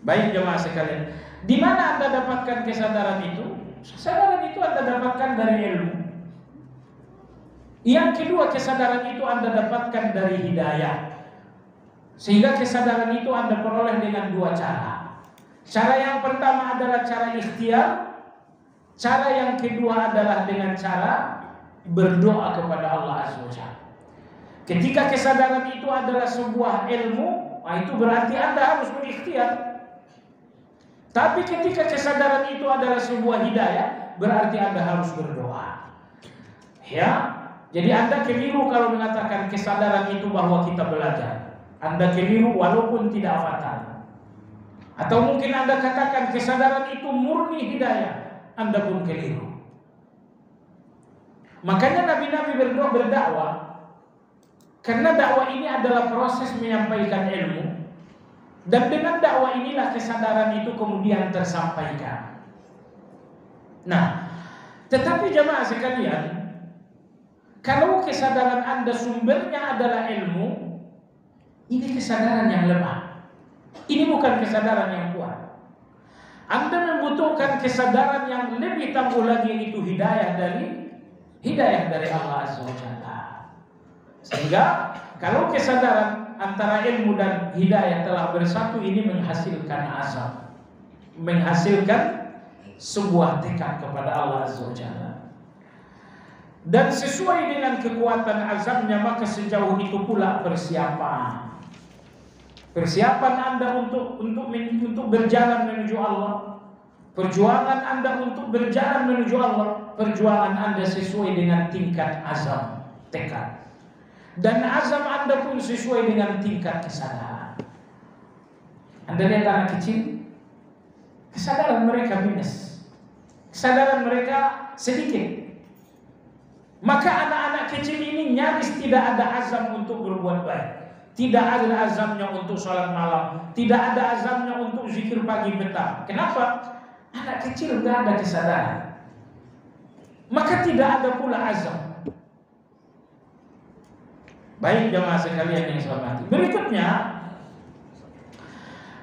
A: Baik jemaah sekalian, di mana Anda dapatkan kesadaran itu? Kesadaran itu Anda dapatkan dari ilmu. Yang kedua, kesadaran itu Anda dapatkan dari hidayah. Sehingga kesadaran itu Anda peroleh dengan 2 cara. Cara yang pertama adalah cara ikhtiar. Cara yang kedua adalah dengan cara berdoa kepada Allah Azza wa Jalla. Ketika kesadaran itu adalah sebuah ilmu, itu berarti Anda harus berikhtiar. Tapi ketika kesadaran itu adalah sebuah hidayah, berarti Anda harus berdoa. Ya, jadi Anda keliru kalau mengatakan kesadaran itu bahwa kita belajar. Anda keliru walaupun tidak fatal. Atau mungkin Anda katakan kesadaran itu murni hidayah, Anda pun keliru. Makanya nabi-nabi berdakwah, karena dakwah ini adalah proses menyampaikan ilmu, dan dengan dakwah inilah kesadaran itu kemudian tersampaikan. Nah, tetapi jamaah sekalian, kalau kesadaran Anda sumbernya adalah ilmu, ini kesadaran yang lemah. Ini bukan kesadaran yang kuat. Anda membutuhkan kesadaran yang lebih tangguh lagi, yaitu hidayah dari Allah Azza wa Jalla. Sehingga kalau kesadaran antara ilmu dan hidayah telah bersatu, ini menghasilkan azam, menghasilkan sebuah tekad kepada Allah Azza wa Jalla. Dan sesuai dengan kekuatan azamnya, maka sejauh itu pula persiapan Anda untuk berjalan menuju Allah. Perjuangan Anda untuk berjalan menuju Allah, perjuangan Anda sesuai dengan tingkat azam, tekad. Dan azam Anda pun sesuai dengan tingkat kesadaran. Anda lihat anak kecil, kesadaran mereka minus, kesadaran mereka sedikit. Maka anak-anak kecil ini nyaris tidak ada azam untuk berbuat baik. Tidak ada azamnya untuk sholat malam, tidak ada azamnya untuk zikir pagi petang. Kenapa? Anak kecil tidak ada kesadaran, maka tidak ada pula azam. Baik jamaah sekalian yang saya hormati. Berikutnya,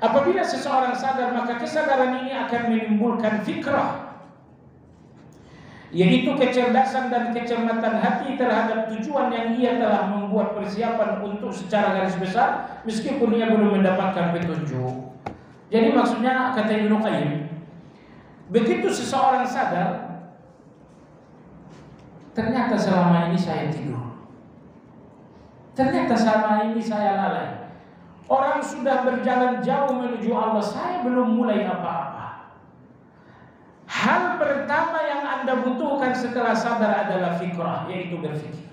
A: apabila seseorang sadar, maka kesadaran ini akan menimbulkan fikrah, yaitu kecerdasan dan kecermatan hati terhadap tujuan yang ia telah membuat persiapan untuk secara garis besar, meskipun ia belum mendapatkan petunjuk. Jadi maksudnya, kata Ibnu Qayyim, begitu seseorang sadar, ternyata selama ini saya tidur, ternyata selama ini saya lalai. Orang sudah berjalan jauh menuju Allah, saya belum mulai apa-apa. Hal pertama yang Anda butuhkan setelah sadar adalah fikrah, yaitu berpikir.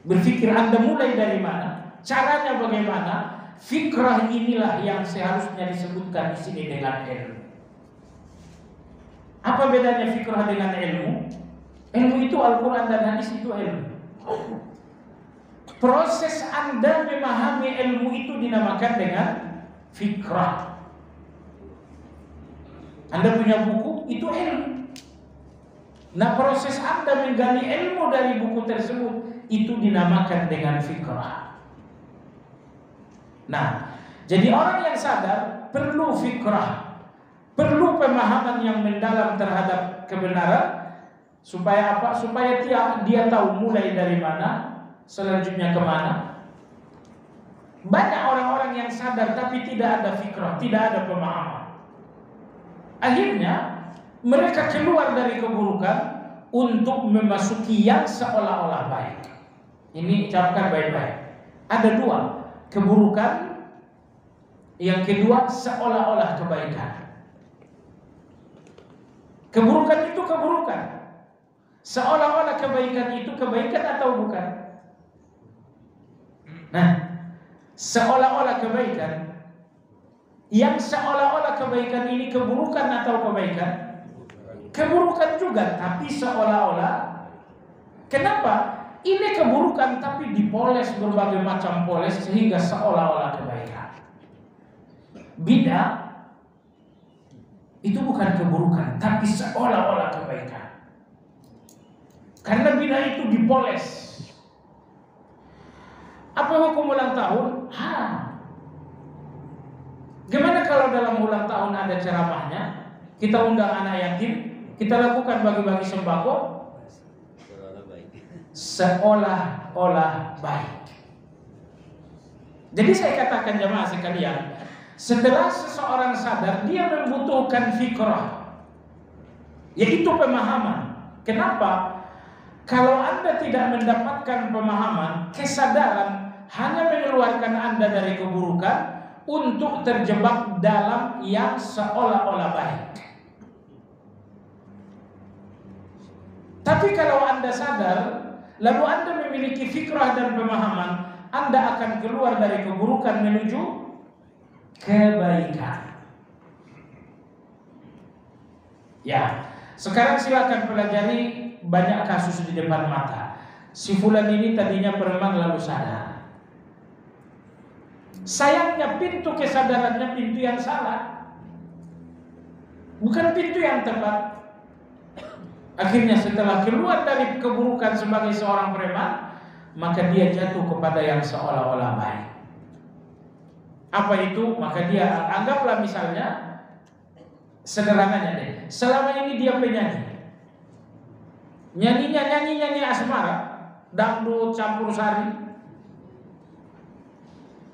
A: Berpikir Anda mulai dari mana? Caranya bagaimana? Fikrah inilah yang seharusnya disebutkan di sini dengan ilmu. Apa bedanya fikrah dengan ilmu? Ilmu itu Al-Quran dan hadis, itu ilmu. Proses Anda memahami ilmu itu dinamakan dengan fikrah. Anda punya buku, itu ilmu. Nah, proses Anda menggali ilmu dari buku tersebut, itu dinamakan dengan fikrah. Nah, jadi orang yang sadar perlu fikrah, perlu pemahaman yang mendalam terhadap kebenaran. Supaya apa? Supaya dia tahu mulai dari mana, selanjutnya kemana. Banyak orang-orang yang sadar tapi tidak ada fikrah, tidak ada pemahaman. Akhirnya mereka keluar dari keburukan untuk memasuki yang seolah-olah baik. Ini camkan baik-baik. Ada dua, keburukan, yang kedua seolah-olah kebaikan. Keburukan itu keburukan, seolah-olah kebaikan itu kebaikan atau bukan? Nah, seolah-olah kebaikan, yang seolah-olah kebaikan ini keburukan atau kebaikan? Keburukan juga, tapi seolah-olah. Kenapa? Ini keburukan tapi dipoles berbagai macam poles sehingga seolah-olah kebaikan. Bid'ah itu bukan keburukan tapi seolah-olah kebaikan. Karena bid'ah itu dipoles. Apa hukum ulang tahun? Gimana kalau dalam ulang tahun ada ceramahnya, kita undang anak yatim, kita lakukan bagi-bagi sembako, seolah-olah baik. Jadi saya katakan jemaah sekalian, setelah seseorang sadar, dia membutuhkan fikrah, yaitu pemahaman. Kenapa? Kalau Anda tidak mendapatkan pemahaman, kesadaran hanya mengeluarkan Anda dari keburukan untuk terjebak dalam yang seolah-olah baik. Tapi kalau Anda sadar, lalu Anda memiliki fikrah dan pemahaman, Anda akan keluar dari keburukan menuju kebaikan. Ya, sekarang silakan pelajari banyak kasus di depan mata. Si fulan ini tadinya preman lalu sadar. Sayangnya pintu kesadarannya pintu yang salah, bukan pintu yang tepat. Akhirnya setelah keluar dari keburukan sebagai seorang preman, maka dia jatuh kepada yang seolah-olah baik. Apa itu? Maka dia anggaplah misalnya, sederhananya deh, selama ini dia penyanyi, nyanyi asmara, dangdut campur sari.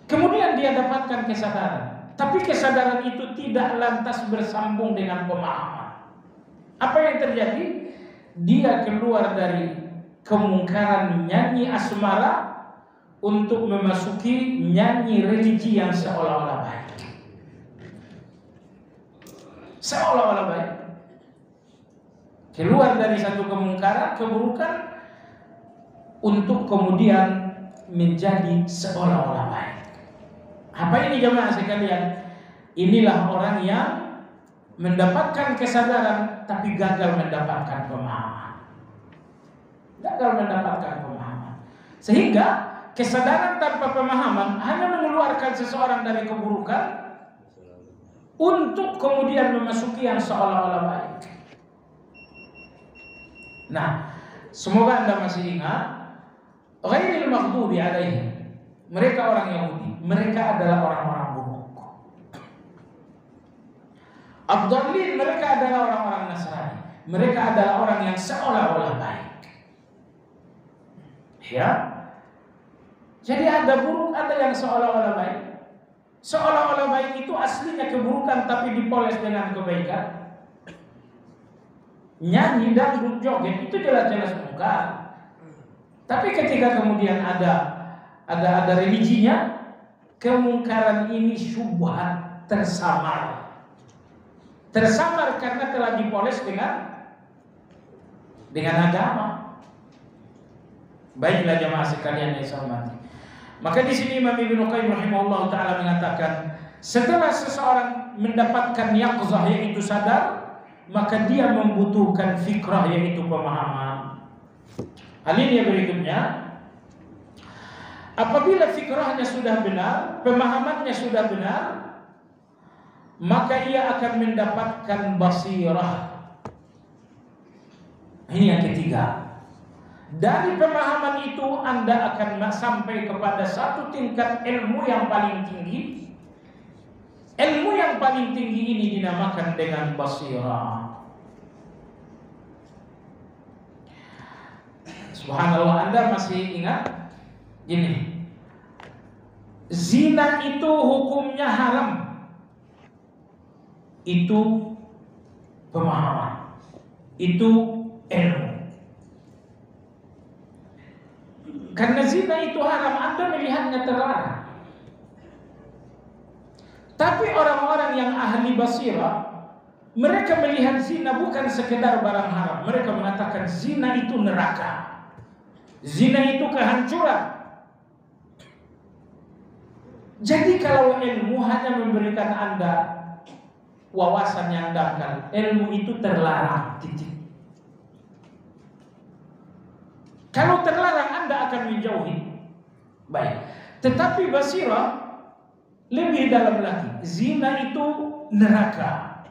A: Kemudian dia dapatkan kesadaran, tapi kesadaran itu tidak lantas bersambung dengan pemahaman. Apa yang terjadi? Dia keluar dari kemungkaran nyanyi asmara untuk memasuki nyanyi religi yang seolah-olah baik. Seolah-olah baik. Keluar dari satu kemungkaran, keburukan, untuk kemudian menjadi seolah-olah baik. Apa ini jemaah sekalian? Inilah orang yang mendapatkan kesadaran tapi gagal mendapatkan pemahaman. Gagal mendapatkan pemahaman. Sehingga kesadaran tanpa pemahaman hanya mengeluarkan seseorang dari keburukan untuk kemudian memasuki yang seolah-olah baik. Nah, semoga Anda masih ingat, ghairil maghdubi alaihim, mereka orang Yahudi, mereka adalah orang-orang buruk. Ad-dallin, mereka adalah orang-orang Nasrani, mereka adalah orang yang seolah-olah baik. Ya, jadi ada buruk, ada yang seolah-olah baik. Seolah-olah baik itu aslinya keburukan tapi dipoles dengan kebaikan. Nyanyi dan joget itu jelas-jelas mungkar. Tapi ketika kemudian ada religinya, kemungkaran ini syubhat, tersamar karena telah dipoles dengan agama. Baiklah jemaah sekalian yang saya hormati. Maka di sini Imam Ibnu Qayyim rahimahullah taala mengatakan, setelah seseorang mendapatkan yaqzah yaitu sadar, maka dia membutuhkan fikrah yaitu pemahaman. Alinea berikutnya, apabila fikrahnya sudah benar, pemahamannya sudah benar, maka ia akan mendapatkan basirah. Ini yang ketiga. Dari pemahaman itu Anda akan sampai kepada satu tingkat ilmu yang paling tinggi. Ilmu yang paling tinggi ini dinamakan dengan basirah. Subhanallah, Anda masih ingat? Gini, zina itu hukumnya haram. Itu pemahaman, itu ilmu. Karena zina itu haram, Anda melihatnya terlarang. Tapi orang-orang yang ahli basirah, mereka melihat zina bukan sekedar barang haram. Mereka mengatakan zina itu neraka, zina itu kehancuran. Jadi kalau ilmu hanya memberikan Anda wawasan yang dangkal, ilmu itu terlarang, titik. Kalau terlarang Anda akan menjauhi. Baik. Tetapi basirah lebih dalam lagi. Zina itu neraka.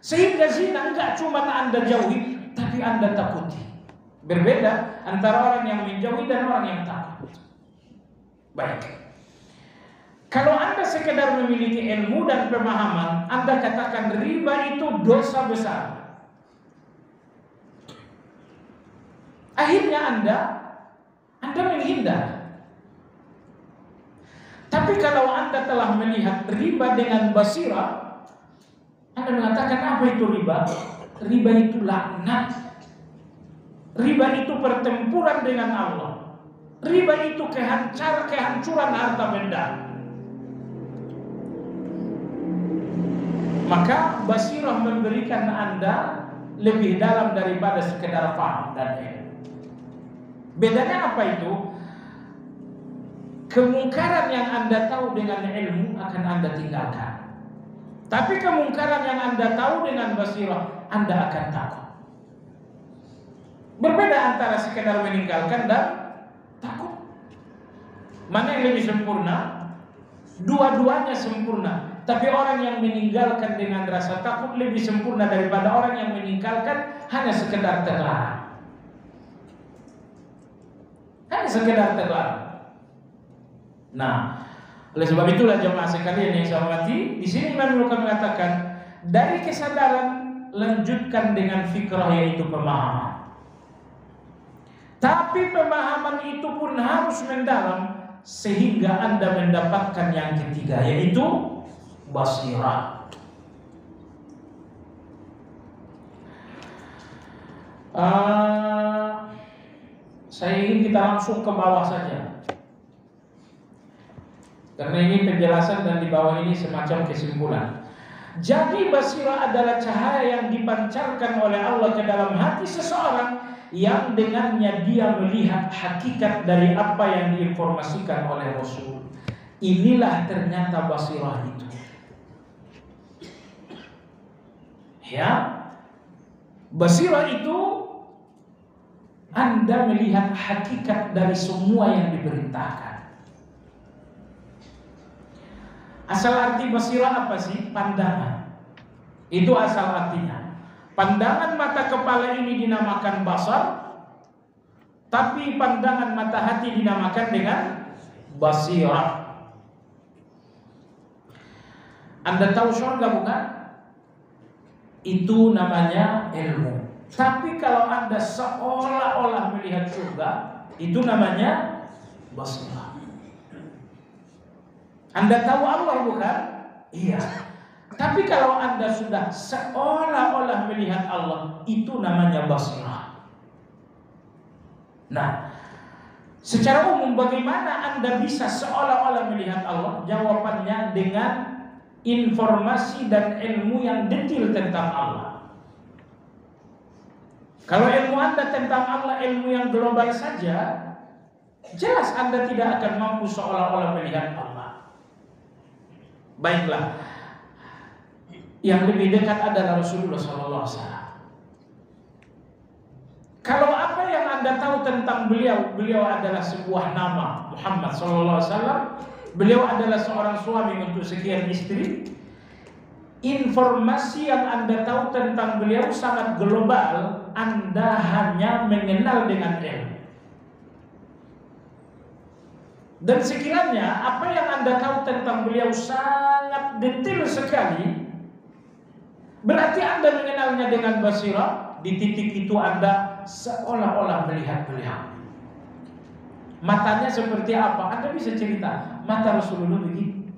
A: Sehingga zina enggak cuma Anda jauhi, tapi Anda takuti. Berbeda antara orang yang menjauhi dan orang yang takut. Baik. Kalau Anda sekedar memiliki ilmu dan pemahaman, Anda katakan riba itu dosa besar. Akhirnya Anda menghindar. Tapi kalau Anda telah melihat riba dengan basirah, Anda mengatakan apa itu riba? Riba itu laknat. Riba itu pertempuran dengan Allah. Riba itu kehancuran harta benda. Maka basirah memberikan Anda lebih dalam daripada sekedar paham dan ilmu. Bedanya apa itu? Kemungkaran yang Anda tahu dengan ilmu akan Anda tinggalkan. Tapi kemungkaran yang Anda tahu dengan basirah, Anda akan takut. Berbeda antara sekedar meninggalkan dan takut. Mana yang lebih sempurna? Dua-duanya sempurna. Tapi orang yang meninggalkan dengan rasa takut lebih sempurna daripada orang yang meninggalkan hanya sekedar terlarang. Hanya sekedar terlarang. Nah, oleh sebab itulah jemaah sekalian yang saya hormati, di sini Imam Luqman mengatakan dari kesadaran lanjutkan dengan fikrah, yaitu pemahaman. Tapi pemahaman itu pun harus mendalam sehingga Anda mendapatkan yang ketiga, yaitu basirah. Saya ingin kita langsung ke bawah saja, karena ini penjelasan dan di bawah ini semacam kesimpulan. Jadi basirah adalah cahaya yang dipancarkan oleh Allah ke dalam hati seseorang, yang dengannya dia melihat hakikat dari apa yang diinformasikan oleh Rasul. Inilah ternyata basirah itu. Ya, basirah itu Anda melihat hakikat dari semua yang diperintahkan. Asal arti basirah apa sih? Pandangan. Itu asal artinya. Pandangan mata kepala ini dinamakan basar, tapi pandangan mata hati dinamakan dengan basirah. Anda tahu surga bukan? Itu namanya ilmu. Tapi kalau Anda seolah-olah melihat surga, itu namanya basirah. Anda tahu Allah bukan? Iya. Tapi kalau Anda sudah seolah-olah melihat Allah, itu namanya basirah. Nah, secara umum bagaimana Anda bisa seolah-olah melihat Allah? Jawabannya dengan informasi dan ilmu yang detail tentang Allah. Kalau ilmu Anda tentang Allah ilmu yang global saja, jelas Anda tidak akan mampu seolah-olah melihat Allah. Baiklah, yang lebih dekat adalah Rasulullah SAW. Kalau apa yang Anda tahu tentang beliau adalah sebuah nama, Muhammad SAW. Beliau adalah seorang suami untuk sekian istri. Informasi yang Anda tahu tentang beliau sangat global. Anda hanya mengenal dengan ilmu. Dan sekiranya apa yang Anda tahu tentang beliau sangat detail sekali, berarti Anda mengenalnya dengan basirah. Di titik itu Anda seolah-olah melihat beliau. Matanya seperti apa? Anda bisa cerita, mata Rasulullah begini,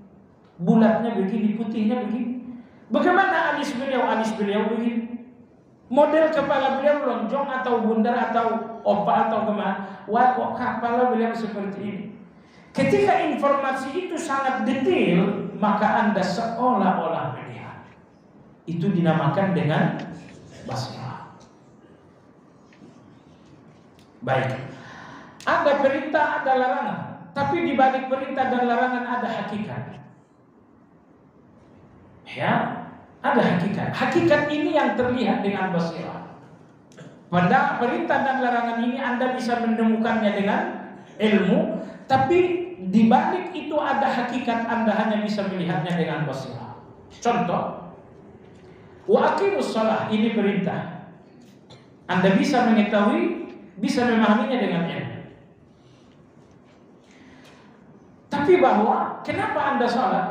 A: bulatnya begini, putihnya begini. Bagaimana alis beliau begini. Model kepala beliau lonjong atau bundar atau opa atau kemana. Wah, kok kepala beliau seperti ini. Ketika informasi itu sangat detail, maka Anda seolah-olah melihat. Itu dinamakan dengan basirah. Baik. Ada perintah, ada larangan. Tapi di balik perintah dan larangan ada hakikat. Ya, ada hakikat. Hakikat ini yang terlihat dengan basirah. Pada perintah dan larangan ini Anda bisa menemukannya dengan ilmu, tapi di balik itu ada hakikat, Anda hanya bisa melihatnya dengan basirah. Contoh, wa aqimus shalah, ini perintah. Anda bisa mengetahui, bisa memahaminya dengan ilmu. Tapi bahwa kenapa Anda sholat?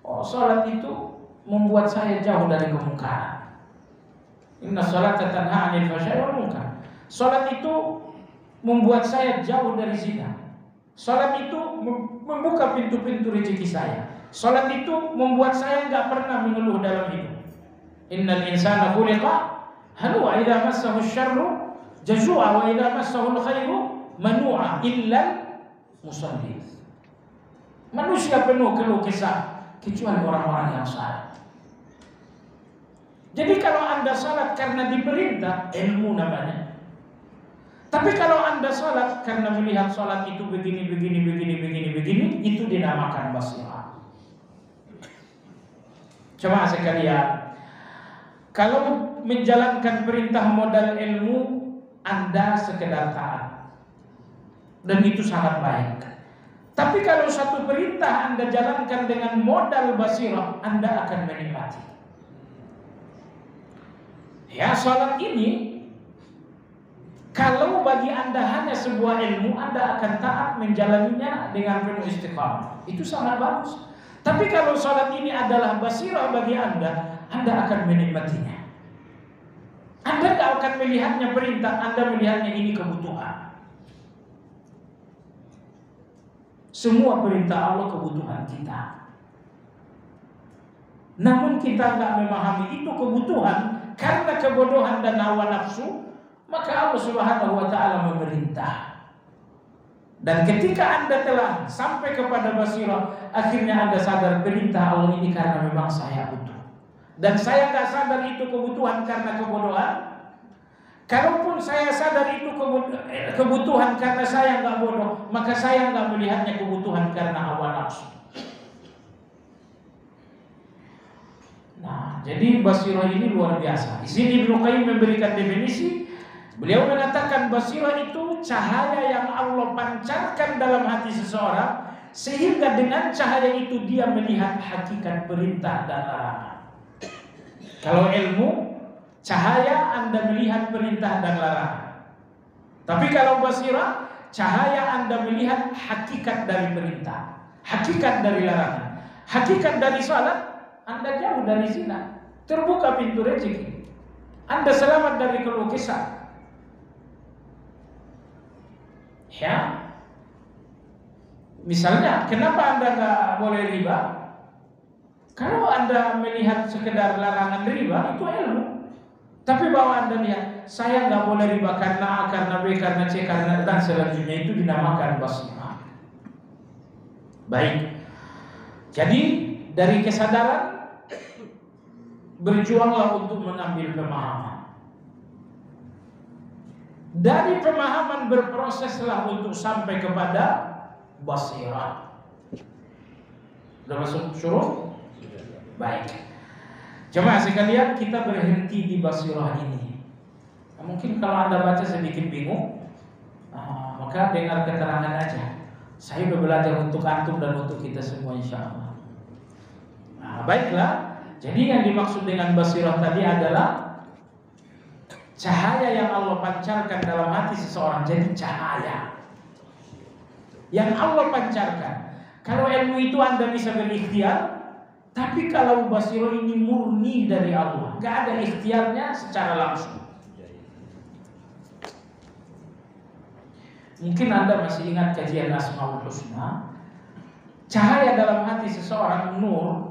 A: Oh, sholat itu membuat saya jauh dari kemungkaran. Inna sholata tanha 'anil fahsya'i wal munkar. Sholat itu membuat saya jauh dari zina. Sholat itu membuka pintu-pintu rezeki saya. Sholat itu membuat saya nggak pernah mengeluh dalam hidup. Innal insana khuliqa halu'a idza massahu syarru jazua wa idza massahul khairu manu'a illa musallin. Manusia penuh keluh kesah kecuali orang-orang yang salat. Jadi kalau Anda salat karena diperintah, ilmu namanya. Tapi kalau Anda salat karena melihat salat itu begini, itu dinamakan basirah. Coba sekalian, kalau menjalankan perintah modal ilmu, Anda sekedar taat, dan itu sangat baik. Tapi kalau satu perintah Anda jalankan dengan modal basirah, Anda akan menikmati. Ya, salat ini kalau bagi Anda hanya sebuah ilmu, Anda akan taat menjalaninya dengan penuh istiqamah. Itu sangat bagus. Tapi kalau salat ini adalah basirah bagi Anda akan menikmatinya. Anda tidak akan melihatnya perintah, Anda melihatnya ini kebutuhan. Semua perintah Allah kebutuhan kita. Namun kita tidak memahami itu kebutuhan karena kebodohan dan hawa nafsu. Maka Allah Subhanahu wa ta'ala memerintah. Dan ketika Anda telah sampai kepada basirah, akhirnya Anda sadar perintah Allah ini karena memang saya butuh. Dan saya gak sadar itu kebutuhan karena kebodohan. Kalaupun saya sadar itu kebutuhan karena saya gak bodoh, maka saya gak melihatnya kebutuhan karena hawa nafsu. Nah, jadi basirah ini luar biasa. Di sini Ibnu Qayyim memberikan definisi. Beliau mengatakan basirah itu cahaya yang Allah pancarkan dalam hati seseorang, sehingga dengan cahaya itu dia melihat hakikat perintah dan larangan. Kalau ilmu, cahaya Anda melihat perintah dan larangan. Tapi kalau basirah, cahaya Anda melihat hakikat dari perintah, hakikat dari larangan, hakikat dari salat. Anda jauh dari zina, terbuka pintu rezeki, Anda selamat dari keluh kesah. Ya, misalnya, kenapa Anda nggak boleh riba? Kalau Anda melihat sekedar larangan riba, itu ilmu. Tapi bahwa Anda lihat, saya nggak boleh riba karena A, karena B, karena C, karena dan selanjutnya, itu dinamakan basirah. Baik. Jadi dari kesadaran, berjuanglah untuk mengambil pemahaman. Dari pemahaman berproseslah untuk sampai kepada basirah. Sudah masuk syuruh? Baik. Jemaah sekalian, kita berhenti di basirah ini. Nah, mungkin kalau Anda baca sedikit bingung, maka dengar keterangan aja. Saya sudah belajar untuk antum dan untuk kita semua, insya Allah. Nah, baiklah. Jadi yang dimaksud dengan basirah tadi adalah cahaya yang Allah pancarkan dalam hati seseorang. Jadi cahaya yang Allah pancarkan. Kalau ilmu itu Anda bisa berikhtiar, tapi kalau basirah ini murni dari Allah, gak ada ikhtiarnya secara langsung. Mungkin Anda masih ingat kajian Asmaul Husna. Cahaya dalam hati seseorang, nur.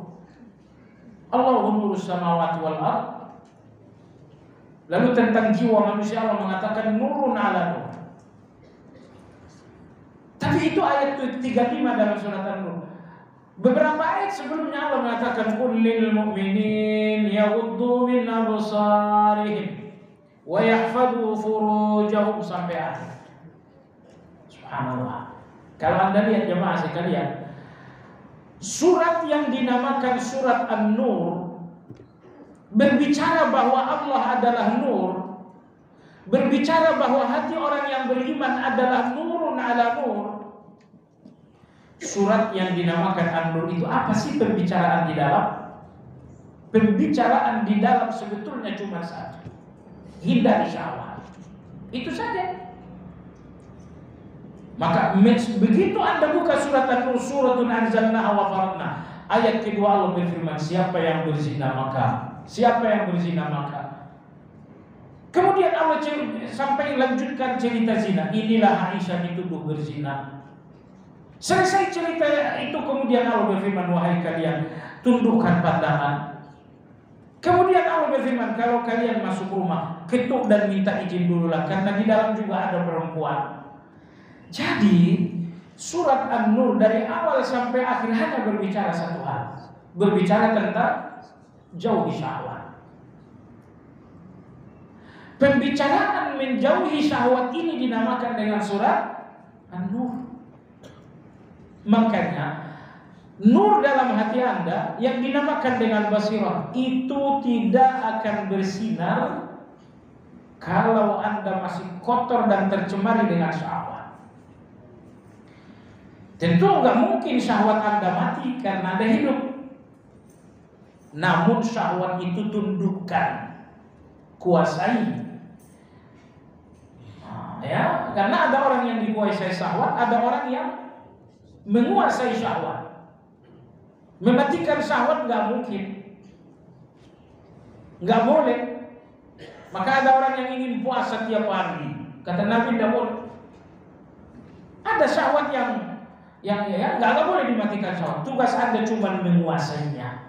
A: Allahu nurus samawati wal ardh. Lalu tentang jiwa manusia Allah mengatakan nurun ala nur. Tapi itu ayat 35 dalam surat An-Nur. Beberapa ayat sebelumnya Allah mengatakan qul lil mu'minin yaghuddu min absarihim wa yahfadhu furujahum sampai akhir. Subhanallah. Kalau Anda lihat jemaah sekalian, surat yang dinamakan surat An-Nur berbicara bahwa Allah adalah nur, berbicara bahwa hati orang yang beriman adalah nurun ala nur. Surat yang dinamakan An-Nur itu apa sih pembicaraan di dalam? Pembicaraan di dalam sebetulnya cuma satu, hindari syahwat. Itu saja. Maka begitu Anda buka surat An-Nur, suratun anzalnaha wa faradna, ayat kedua Allah berfirman, siapa yang berzina maka kemudian Allah sampai lanjutkan cerita zina. Inilah Aisyah dituduh berzina. Selesai cerita itu kemudian Allah berfirman, wahai kalian, tundukkan pandangan. Kemudian Allah berfirman, kalau kalian masuk rumah, ketuk dan minta izin dululah, karena di dalam juga ada perempuan. Jadi surat An-Nur dari awal sampai akhir hanya berbicara satu hal, berbicara tentang jauhi syahwat. Pembicaraan menjauhi syahwat ini dinamakan dengan surat An-Nur. Makanya nur dalam hati Anda yang dinamakan dengan basirah itu tidak akan bersinar kalau Anda masih kotor dan tercemari dengan syahwat. Tentu nggak mungkin syahwat Anda mati karena Anda hidup. Namun syahwat itu tundukkan, kuasai. Ya, karena ada orang yang dikuasai syahwat, ada orang yang menguasai syahwat. Mematikan syahwat nggak mungkin, nggak boleh. Maka ada orang yang ingin puasa tiap hari, kata Nabi tidak boleh. Ada syahwat yang nggak boleh dimatikan syahwat. Tugas Anda cuma menguasainya.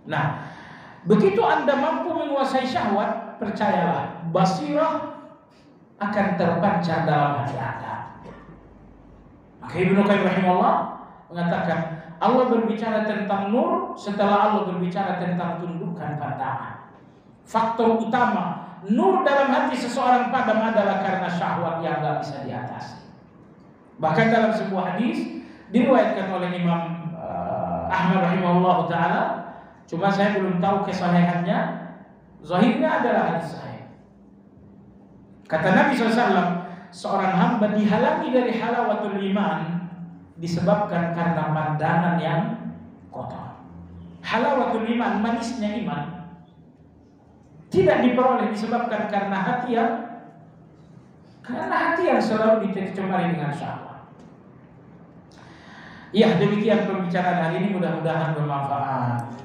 A: Nah, begitu Anda mampu menguasai syahwat, percayalah, basirah akan terpancar dalam hati Anda. Maka Ibnu Qayyim rahimahullah mengatakan, Allah berbicara tentang nur setelah Allah berbicara tentang tundukkan pandangan. Faktor utama nur dalam hati seseorang padam adalah karena syahwat yang tidak bisa diatasi. Bahkan dalam sebuah hadis diriwayatkan oleh Imam Ahmad rahimahullah taala, cuma saya belum tahu kesahihannya, zahirnya adalah hadis sahih. Kata Nabi SAW, seorang hamba dihalangi dari halawatul iman disebabkan karena pandangan yang kotor. Halawatul iman, manisnya iman, tidak diperoleh disebabkan karena hati yang selalu dicemari dengan syahwat. Ya, demikian pembicaraan hari ini, mudah-mudahan bermanfaat.